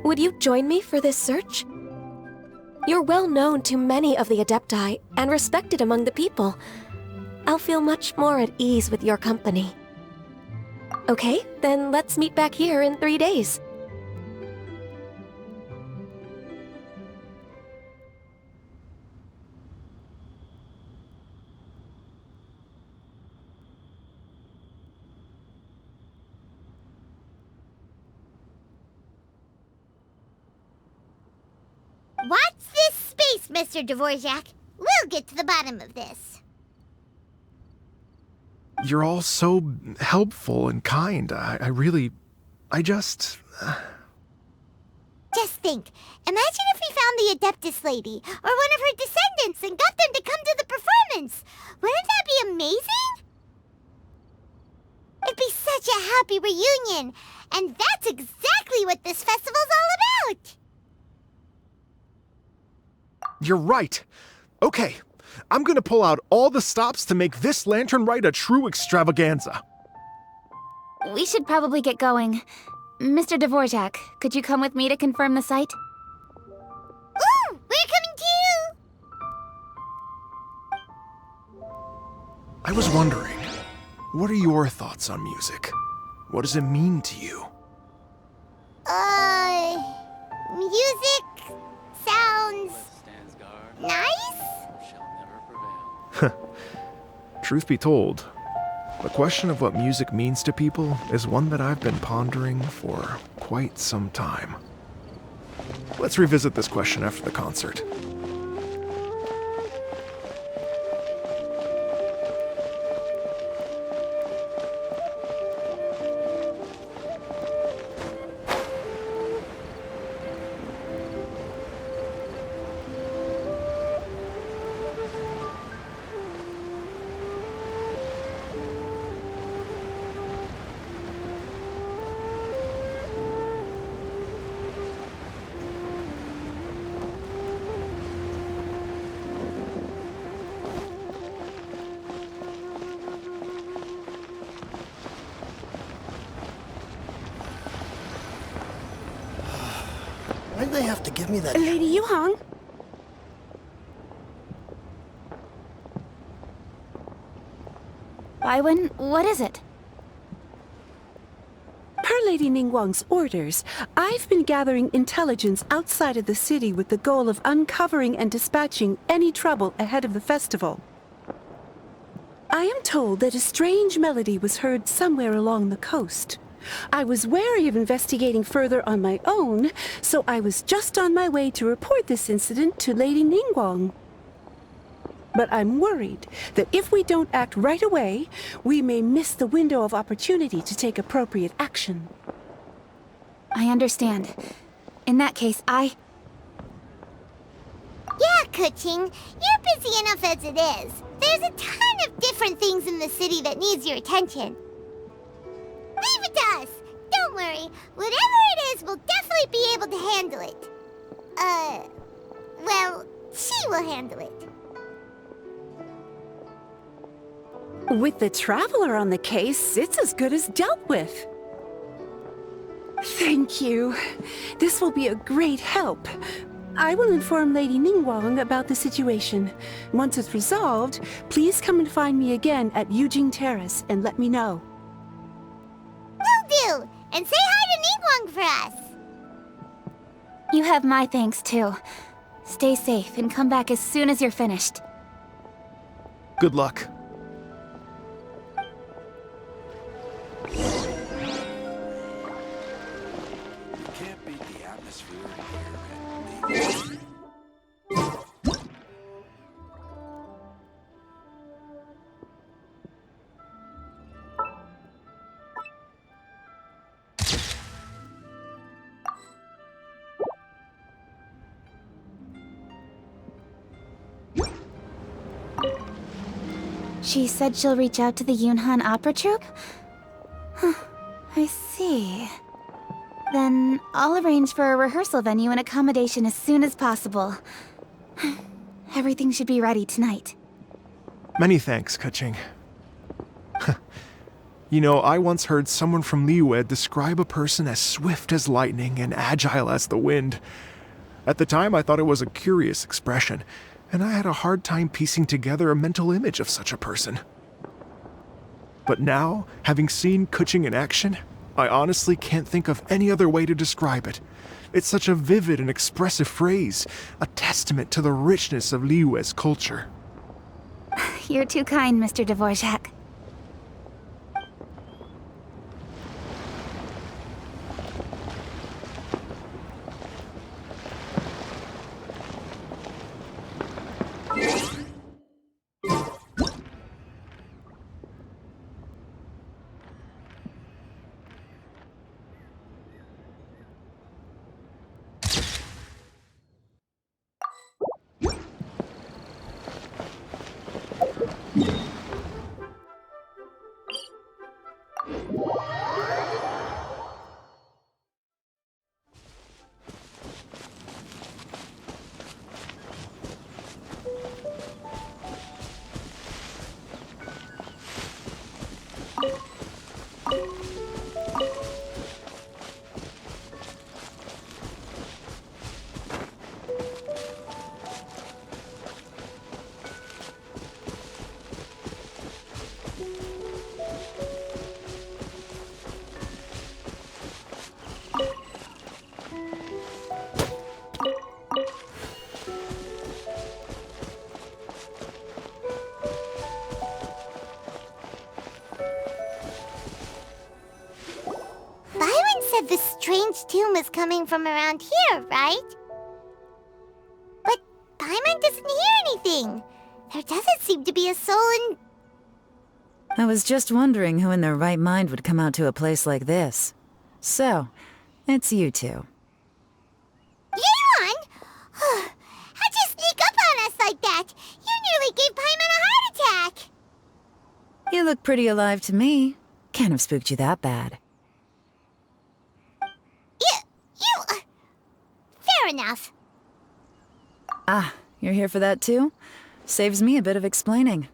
would you join me for this search? You're well known to many of the Adepti and respected among the people. I'll feel much more at ease with your company. Okay, then let's meet back here in 3 days. Watch this space, Mr. Dvorak. We'll get to the bottom of this. You're all so helpful and kind. I just... Just think. Imagine if we found the Adeptus lady, or one of her descendants, and got them to come to the performance. Wouldn't that be amazing? It'd be such a happy reunion. And that's exactly what this festival's all about. You're right. Okay, I'm gonna pull out all the stops to make this Lantern Rite a true extravaganza. We should probably get going. Mr. Dvorak, could you come with me to confirm the site? Ooh, we're coming too! I was wondering, what are your thoughts on music? What does it mean to you? Music sounds nice? Truth be told, the question of what music means to people is one that I've been pondering for quite some time. Let's revisit this question after the concert. they have to give me that? Lady Yuhang? Baiwen, what is it? Per Lady Ningguang's orders, I've been gathering intelligence outside of the city with the goal of uncovering and dispatching any trouble ahead of the festival. I am told that a strange melody was heard somewhere along the coast. I was wary of investigating further on my own, so I was just on my way to report this incident to Lady Ningguang. But I'm worried that if we don't act right away, we may miss the window of opportunity to take appropriate action. I understand. In that case, Yeah, Kuching, you're busy enough as it is. There's a ton of different things in the city that needs your attention. Leave it to us. Don't worry. Whatever it is, we'll definitely be able to handle it. Well, she will handle it. With the Traveler on the case, it's as good as dealt with. Thank you. This will be a great help. I will inform Lady Ningguang about the situation. Once it's resolved, please come and find me again at Yujing Terrace and let me know. Will do! And say hi to Ningguang for us! you have my thanks too. Stay safe and come back as soon as you're finished. Good luck. Can't beat the atmosphere here. She said she'll reach out to the Yunhan Opera Troupe? Huh, I see. Then I'll arrange for a rehearsal venue and accommodation as soon as possible. Everything should be ready tonight. Many thanks, Kuching. You know, I once heard someone from Liyue describe a person as swift as lightning and agile as the wind. At the time, I thought it was a curious expression, and I had a hard time piecing together a mental image of such a person. But now, having seen Kuching in action, I honestly can't think of any other way to describe it. It's such a vivid and expressive phrase, a testament to the richness of Liyue's culture. You're too kind, Mr. Dvorak. This strange tune is coming from around here, right? But Paimon doesn't hear anything. There doesn't seem to be a soul in... I was just wondering who in their right mind would come out to a place like this. So, it's you two. Yuan! How'd you sneak up on us like that? You nearly gave Paimon a heart attack! You look pretty alive to me. Can't have spooked you that bad. Fair enough. Ah, you're here for that too? Saves me a bit of explaining.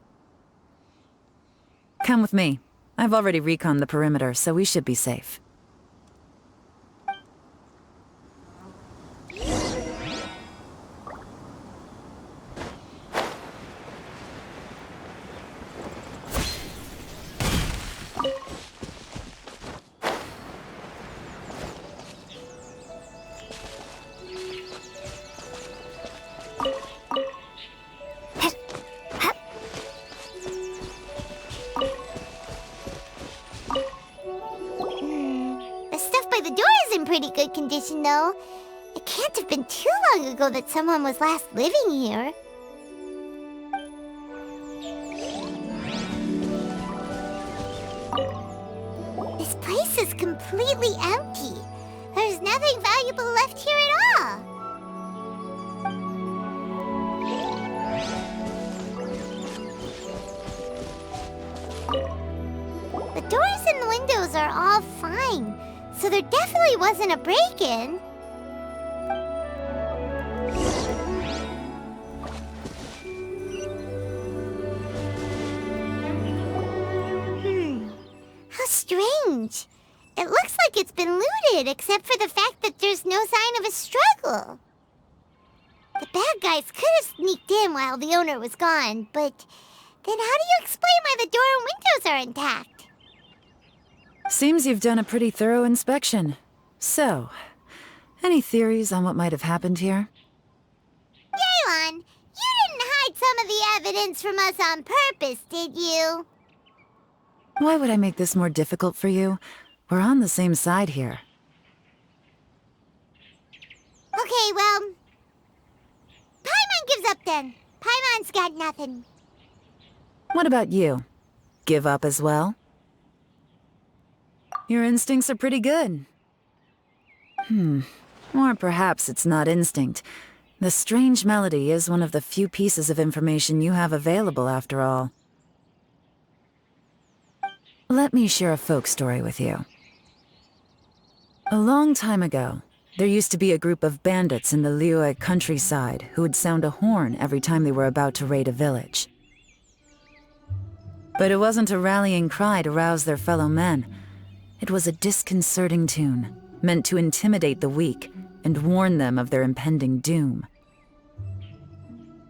Come with me. I've already reconned the perimeter, so we should be safe. good condition, though. It can't have been too long ago that someone was last living here. This place is completely empty. There's nothing valuable left here at all. The doors and the windows are all fine, so there definitely wasn't a break-in. How strange. It looks like it's been looted, except for the fact that there's no sign of a struggle. The bad guys could have sneaked in while the owner was gone, but then how do you explain why the door and windows are intact? Seems you've done a pretty thorough inspection. So, any theories on what might have happened here? Yelan, you didn't hide some of the evidence from us on purpose, did you? Why would I make this more difficult for you? We're on the same side here. Okay, well, Paimon gives up then. Paimon's got nothing. What about you? Give up as well? Your instincts are pretty good. Or perhaps it's not instinct. The strange melody is one of the few pieces of information you have available, after all. Let me share a folk story with you. A long time ago, there used to be a group of bandits in the Liyue countryside who would sound a horn every time they were about to raid a village. But it wasn't a rallying cry to rouse their fellow men. It was a disconcerting tune, meant to intimidate the weak and warn them of their impending doom.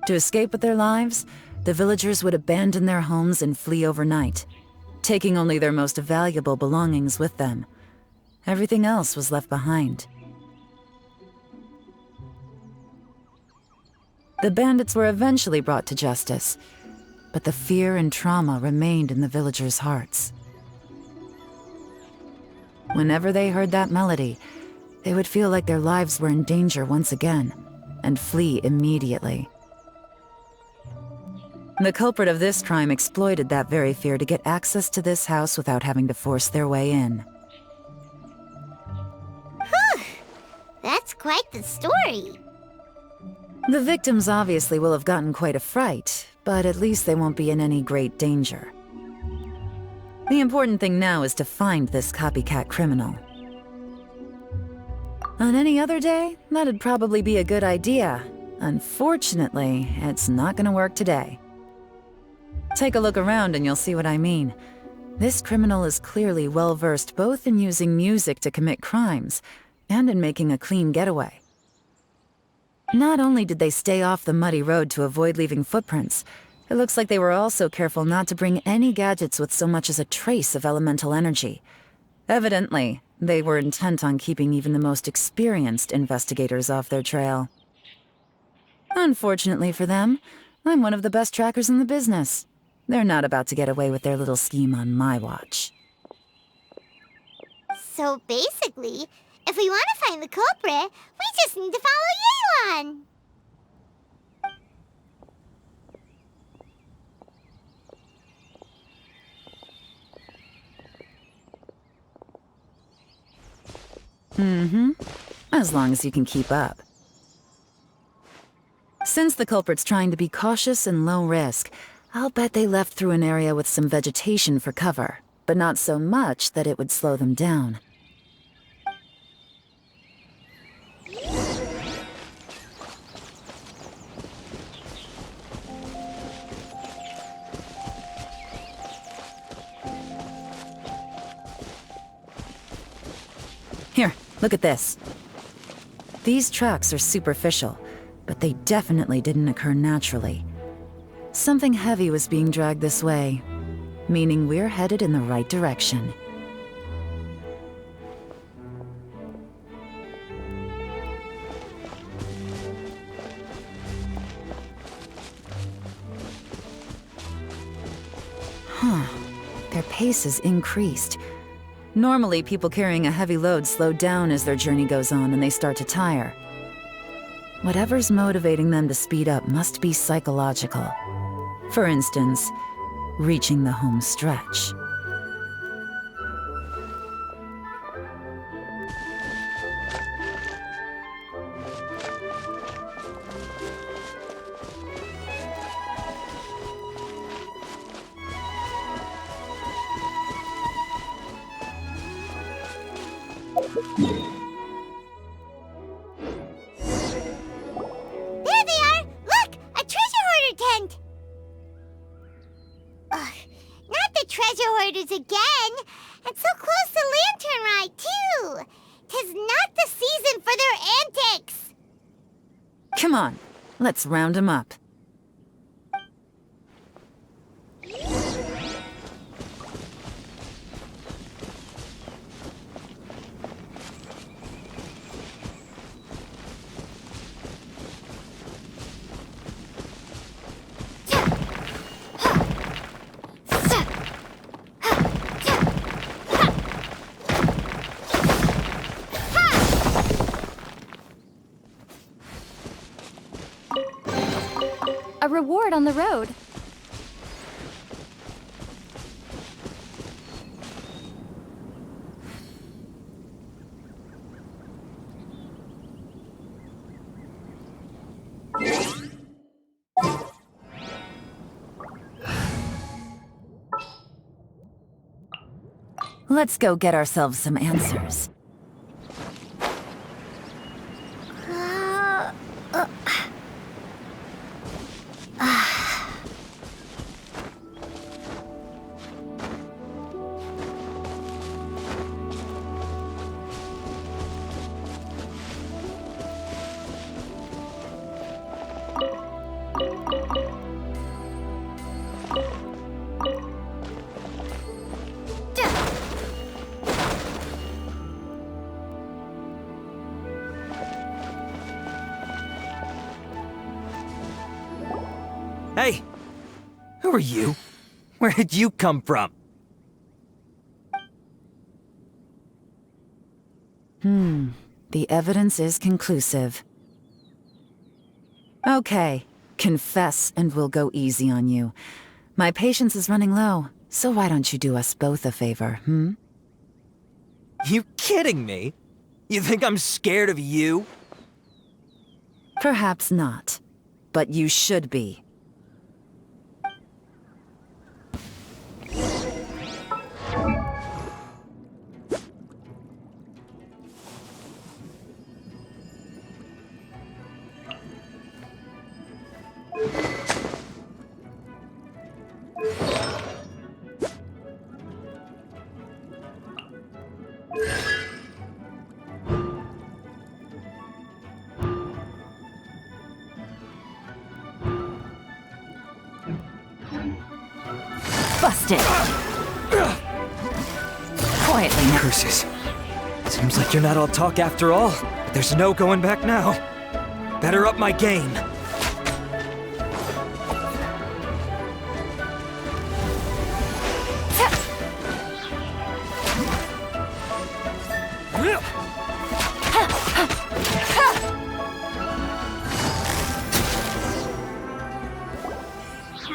To escape with their lives, the villagers would abandon their homes and flee overnight, taking only their most valuable belongings with them. Everything else was left behind. The bandits were eventually brought to justice, but the fear and trauma remained in the villagers' hearts. Whenever they heard that melody, they would feel like their lives were in danger once again, and flee immediately. The culprit of this crime exploited that very fear to get access to this house without having to force their way in. Whew! That's quite the story. The victims obviously will have gotten quite a fright, but at least they won't be in any great danger. The important thing now is to find this copycat criminal. On any other day, that'd probably be a good idea. Unfortunately, it's not gonna work today. Take a look around and you'll see what I mean. This criminal is clearly well-versed both in using music to commit crimes and in making a clean getaway. Not only did they stay off the muddy road to avoid leaving footprints, it looks like they were also careful not to bring any gadgets with so much as a trace of elemental energy. Evidently, they were intent on keeping even the most experienced investigators off their trail. Unfortunately for them, I'm one of the best trackers in the business. They're not about to get away with their little scheme on my watch. So basically, if we want to find the culprit, we just need to follow Yelan. As long as you can keep up. Since the culprit's trying to be cautious and low risk, I'll bet they left through an area with some vegetation for cover, but not so much that it would slow them down. Here, look at this. These tracks are superficial, but they definitely didn't occur naturally. Something heavy was being dragged this way, meaning we're headed in the right direction. Their pace has increased. Normally, people carrying a heavy load slow down as their journey goes on and they start to tire. Whatever's motivating them to speed up must be psychological. For instance, reaching the home stretch. There they are! Look! A treasure hoarder tent! Ugh, not the treasure hoarders again! And so close to Lantern Ride, too! 'Tis not the season for their antics! Come on, let's round 'em up. A reward on the road. Let's go get ourselves some answers. Hey! Who are you? Where did you come from? The evidence is conclusive. Okay, confess and we'll go easy on you. My patience is running low, so why don't you do us both a favor, You kidding me? You think I'm scared of you? Perhaps not, but you should be. Busted. Quietly now. Curses. Seems like you're not all talk after all, but there's no going back now. Better up my game.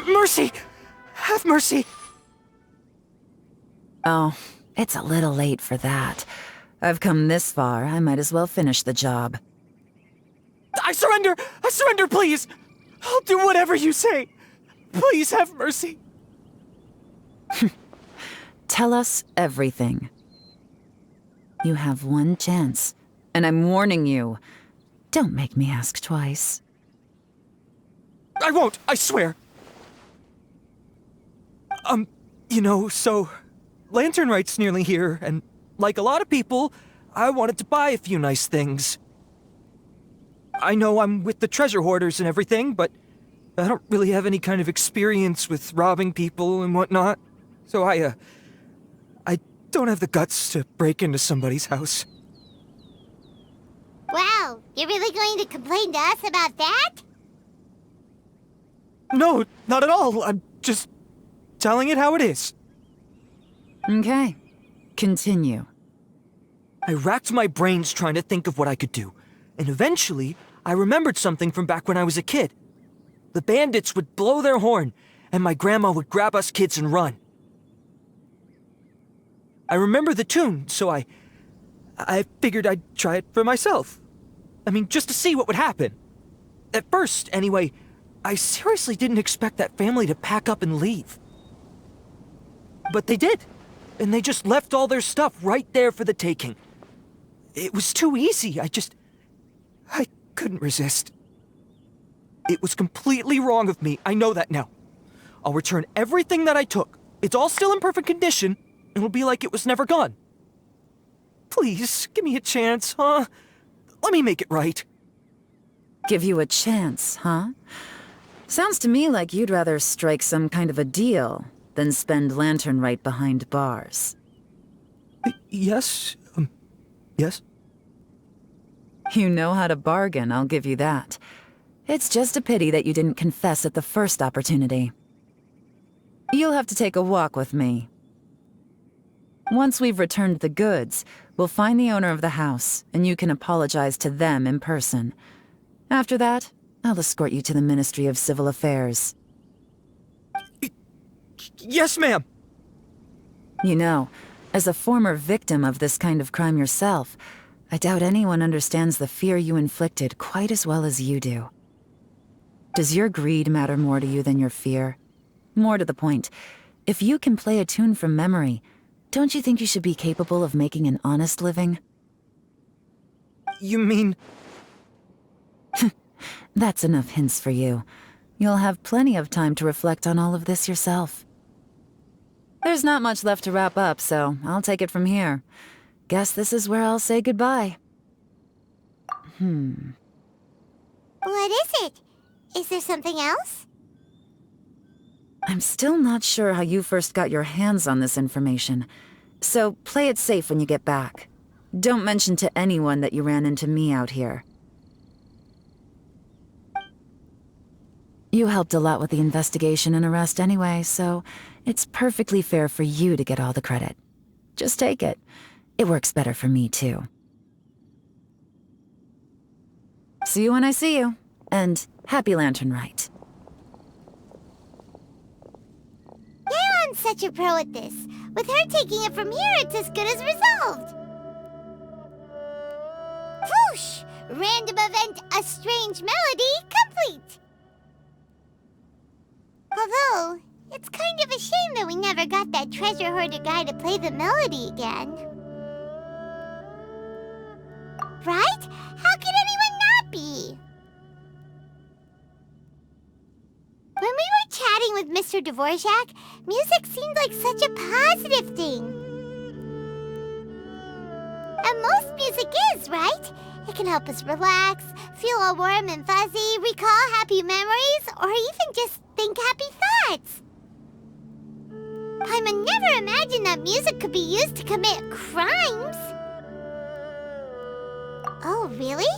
Mercy! Have mercy! Oh, it's a little late for that. I've come this far, I might as well finish the job. I surrender! I surrender, please! I'll do whatever you say! Please have mercy! Tell us everything. You have one chance, and I'm warning you. Don't make me ask twice. I won't, I swear! So, Lantern Right's nearly here, and like a lot of people, I wanted to buy a few nice things. I know I'm with the treasure hoarders and everything, but I don't really have any kind of experience with robbing people and whatnot. So I don't have the guts to break into somebody's house. Wow, you're really going to complain to us about that? No, not at all. I'm just telling it how it is. Okay. Continue. I racked my brains trying to think of what I could do, and eventually, I remembered something from back when I was a kid. The bandits would blow their horn, and my grandma would grab us kids and run. I remember the tune, so I figured I'd try it for myself. I mean, just to see what would happen. At first, anyway, I seriously didn't expect that family to pack up and leave. But they did, and they just left all their stuff right there for the taking. It was too easy, I couldn't resist. It was completely wrong of me, I know that now. I'll return everything that I took. It's all still in perfect condition, and it'll be like it was never gone. Please, give me a chance, huh? Let me make it right. Give you a chance, huh? Sounds to me like you'd rather strike some kind of a deal than spend Lantern right behind bars. Yes? Yes? You know how to bargain, I'll give you that. It's just a pity that you didn't confess at the first opportunity. You'll have to take a walk with me. Once we've returned the goods, we'll find the owner of the house, and you can apologize to them in person. After that, I'll escort you to the Ministry of Civil Affairs. Yes, ma'am! You know, as a former victim of this kind of crime yourself, I doubt anyone understands the fear you inflicted quite as well as you do. Does your greed matter more to you than your fear? More to the point, if you can play a tune from memory, don't you think you should be capable of making an honest living? You mean... That's enough hints for you. You'll have plenty of time to reflect on all of this yourself. There's not much left to wrap up, so I'll take it from here. Guess this is where I'll say goodbye. What is it? Is there something else? I'm still not sure how you first got your hands on this information, so play it safe when you get back. Don't mention to anyone that you ran into me out here. You helped a lot with the investigation and arrest anyway, so it's perfectly fair for you to get all the credit. Just take it. It works better for me, too. See you when I see you, and happy Lantern Rite. Yeon's such a pro at this. With her taking it from here, it's as good as resolved. Whoosh! Random event, a strange melody, complete. Although, it's kind of a shame that we never got that treasure hoarder guy to play the melody again. Right? How could anyone not be? When we were chatting with Mr. Dvorak, music seemed like such a positive thing. And most music is, right? It can help us relax, feel all warm and fuzzy, recall happy memories, or even just think happy thoughts. Paimon never imagined that music could be used to commit crimes. Oh, really?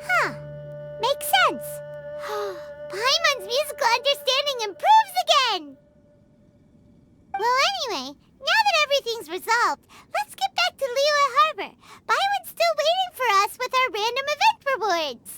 Huh. Makes sense. Paimon's musical understanding improves again! Well, anyway, now that everything's resolved, let's get back to Liyue Harbor. Byron's still waiting for us with our random event rewards.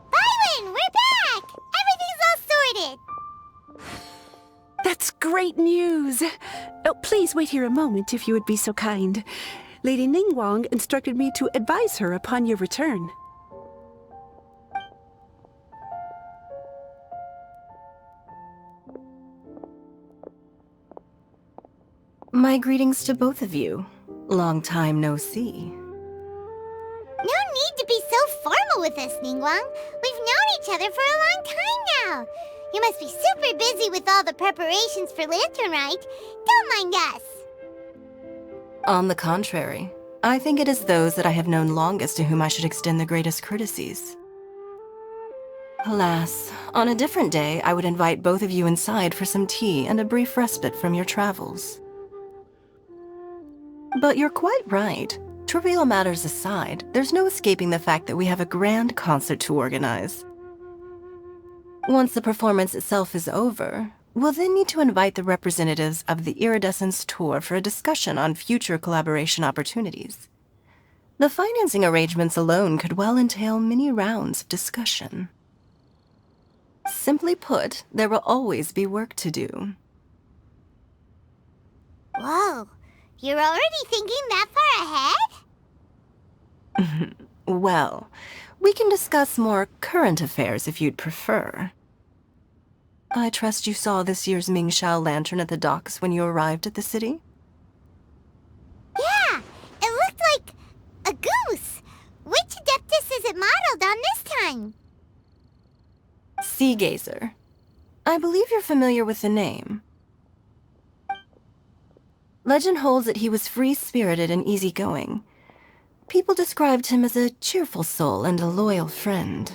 Byron, we're back! Everything's all sorted! That's great news! Oh, please wait here a moment if you would be so kind. Lady Ningguang instructed me to advise her upon your return. My greetings to both of you. Long time no see. No need to be so formal with us, Ningguang. We've known each other for a long time now. You must be super busy with all the preparations for Lantern Rite. Don't mind us. On the contrary, I think it is those that I have known longest to whom I should extend the greatest courtesies. Alas, on a different day, I would invite both of you inside for some tea and a brief respite from your travels. But you're quite right. Trivial matters aside, there's no escaping the fact that we have a grand concert to organize. Once the performance itself is over, we'll then need to invite the representatives of the Iridescence Tour for a discussion on future collaboration opportunities. The financing arrangements alone could well entail many rounds of discussion. Simply put, there will always be work to do. Whoa, you're already thinking that far ahead? Well, we can discuss more current affairs if you'd prefer. I trust you saw this year's Mingxiao lantern at the docks when you arrived at the city? Yeah, it looked like a goose. Which Adeptus is it modeled on this time? Sea Gazer. I believe you're familiar with the name. Legend holds that he was free-spirited and easygoing. People described him as a cheerful soul and a loyal friend.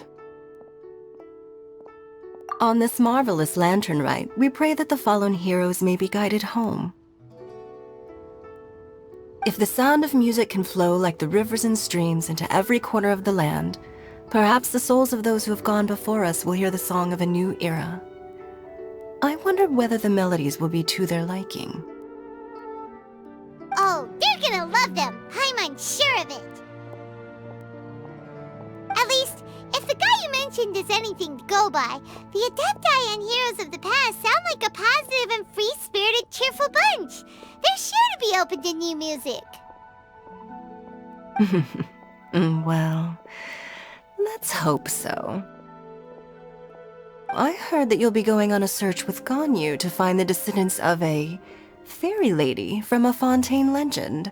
On this marvelous lantern rite, we pray that the fallen heroes may be guided home. If the sound of music can flow like the rivers and streams into every corner of the land, perhaps the souls of those who have gone before us will hear the song of a new era. I wondered whether the melodies will be to their liking. Oh, they're gonna love them. I'm unsure of it. At least, if the guy you mentioned is anything to go by, the Adepti and Heroes of the Past sound like a positive and free-spirited, cheerful bunch. They're sure to be open to new music. Well, let's hope so. I heard that you'll be going on a search with Ganyu to find the descendants of a fairy lady from a Fontaine legend.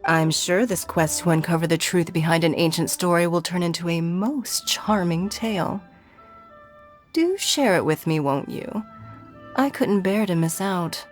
I'm sure this quest to uncover the truth behind an ancient story will turn into a most charming tale. Do share it with me, won't you? I couldn't bear to miss out.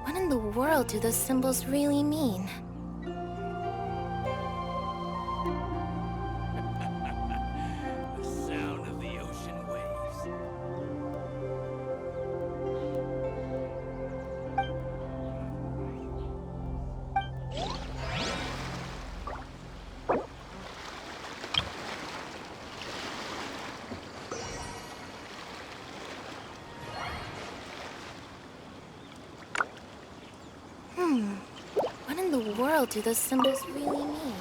What in the world do those symbols really mean? The sound of the ocean waves. What in the world do those symbols really mean?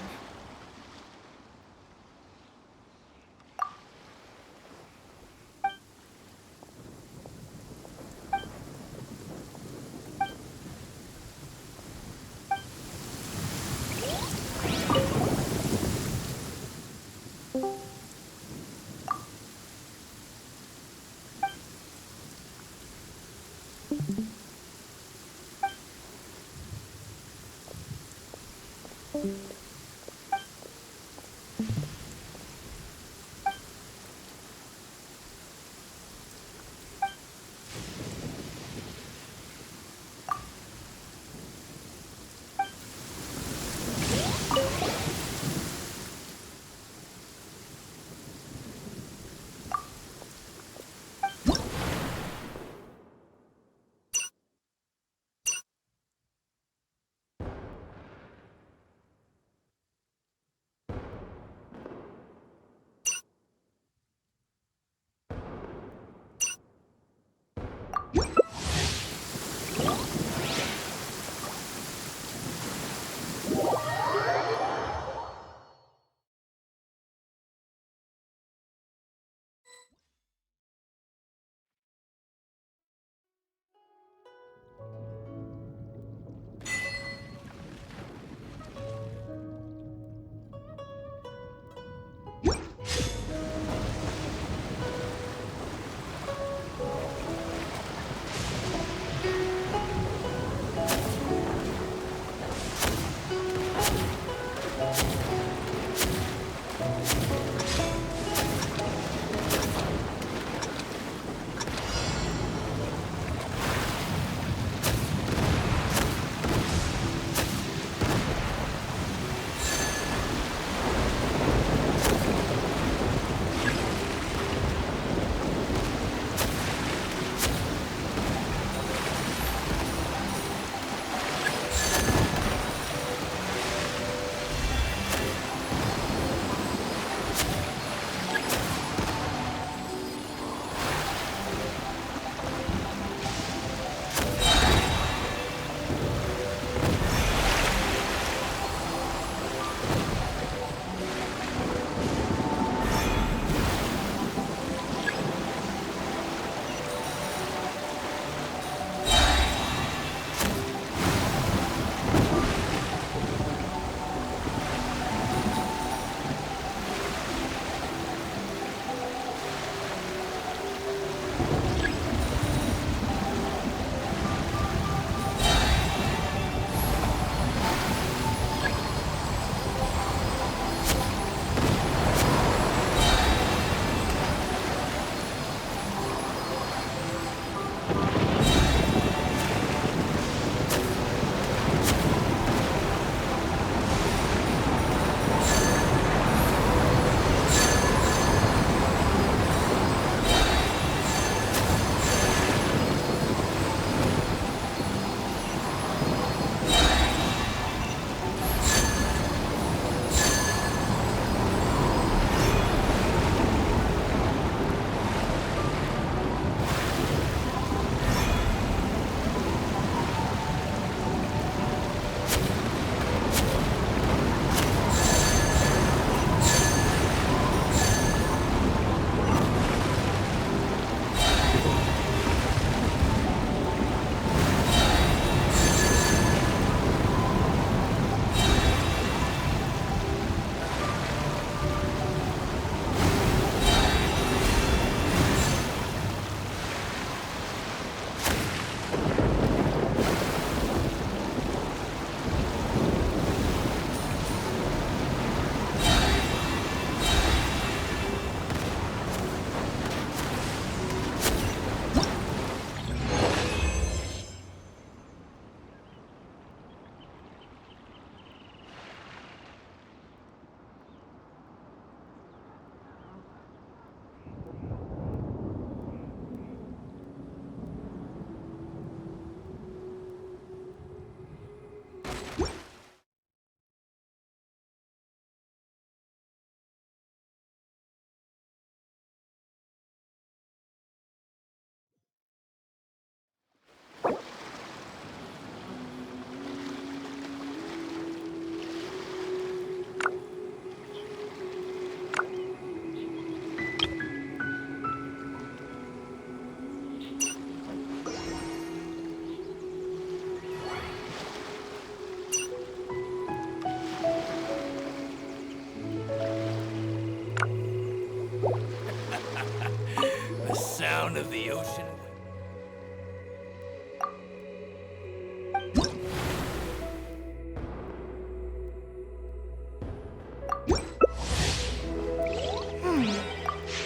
of the ocean.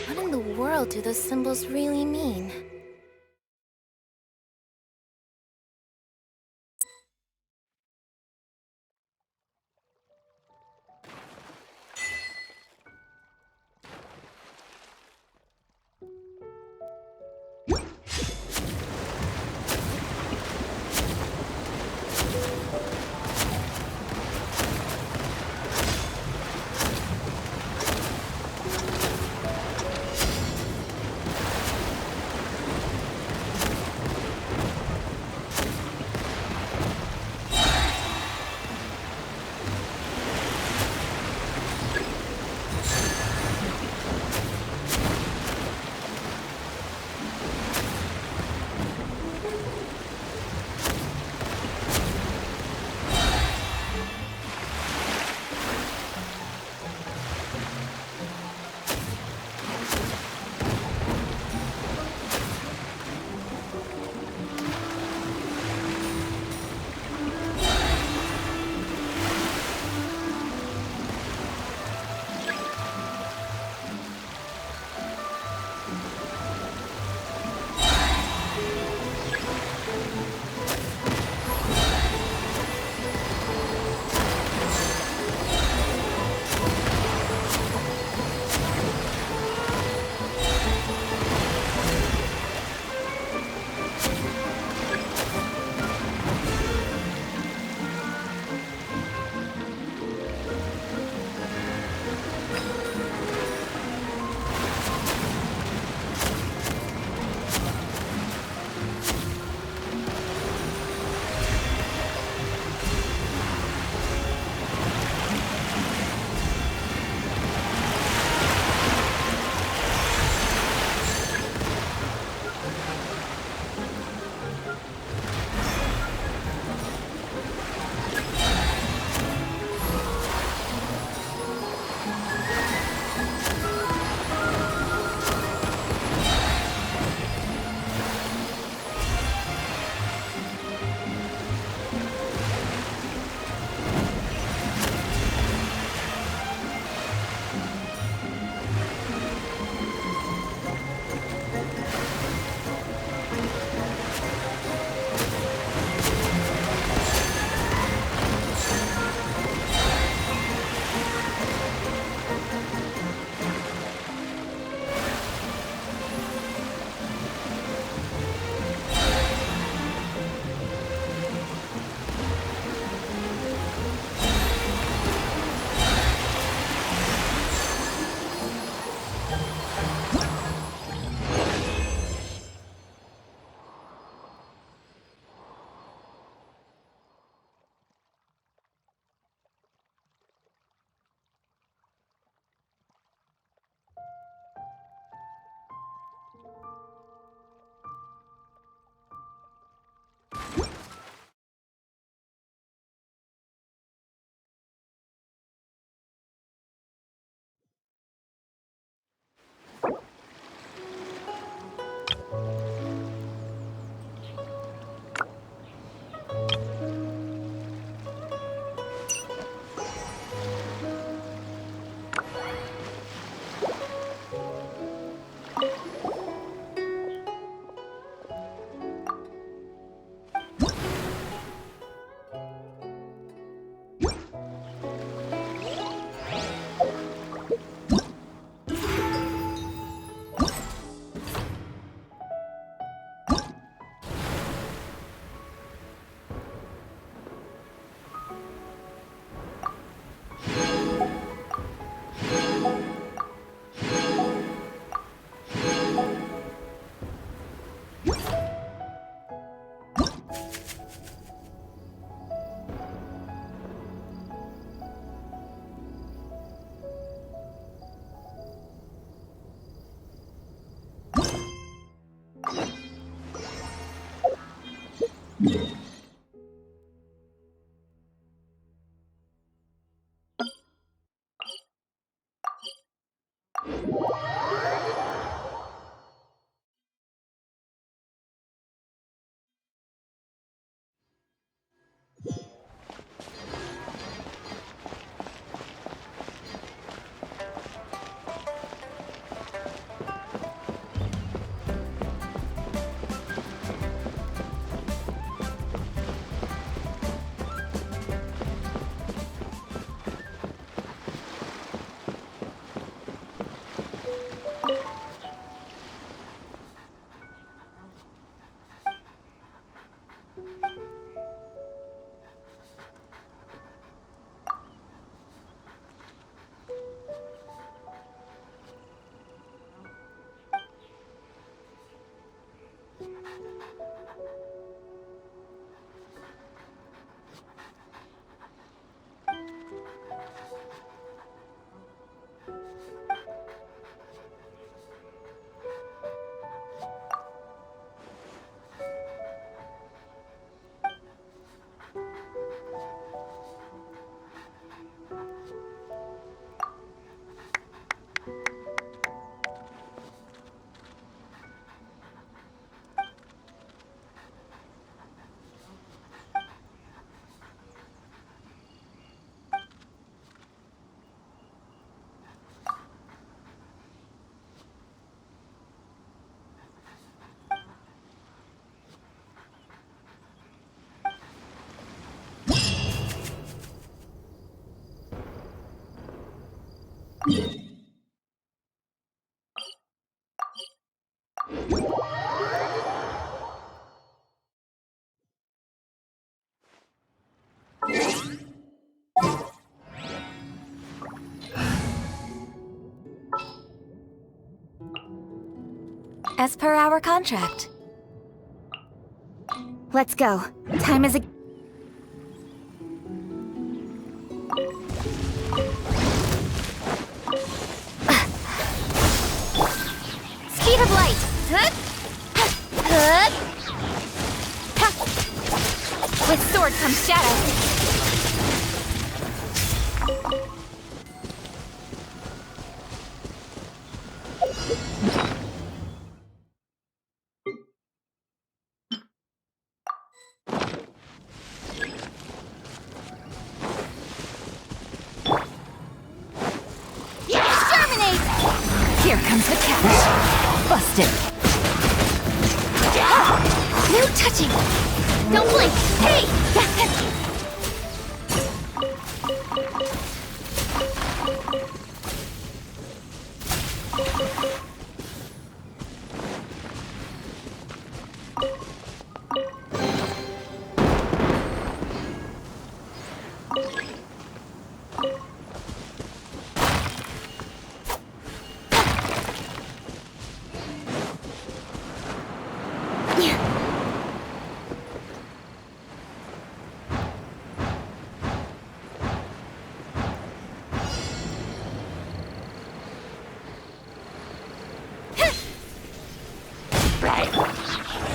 What in the world do those symbols really mean? As per our contract. Let's go. Time is a... Speed of light! With sword comes shadow. Here comes the catch. Busted. No touching. Don't blink. Hey!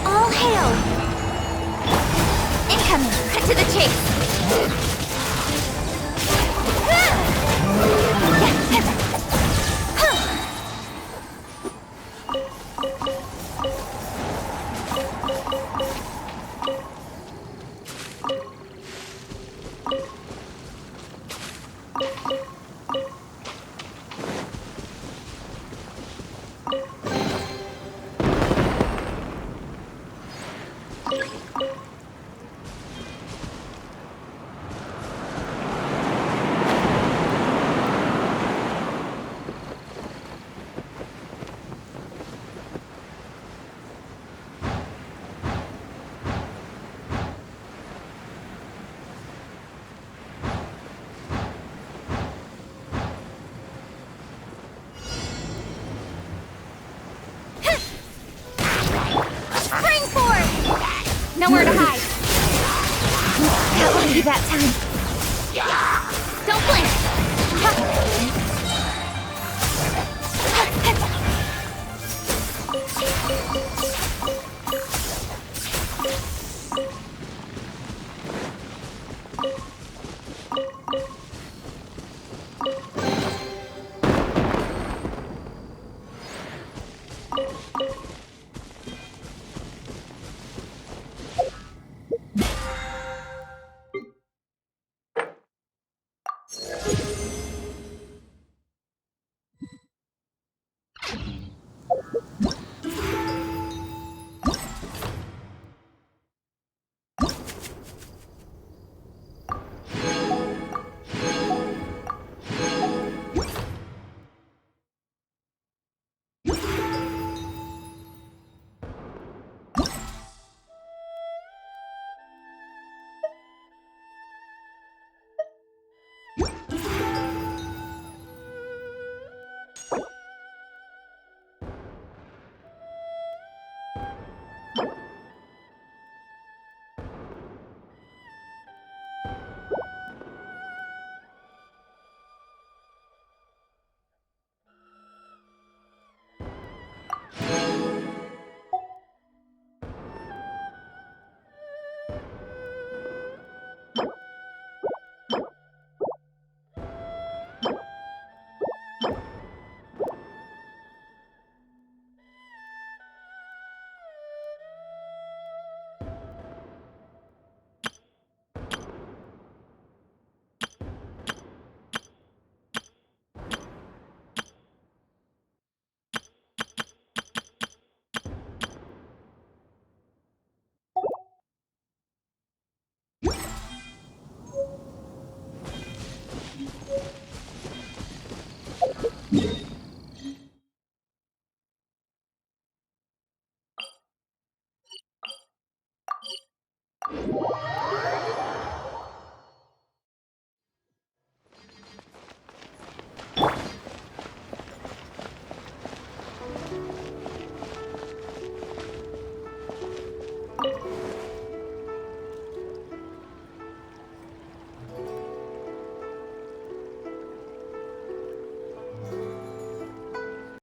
All hail! Incoming! Cut to the chase! Nowhere to hide. Got lucky that time. Don't blink.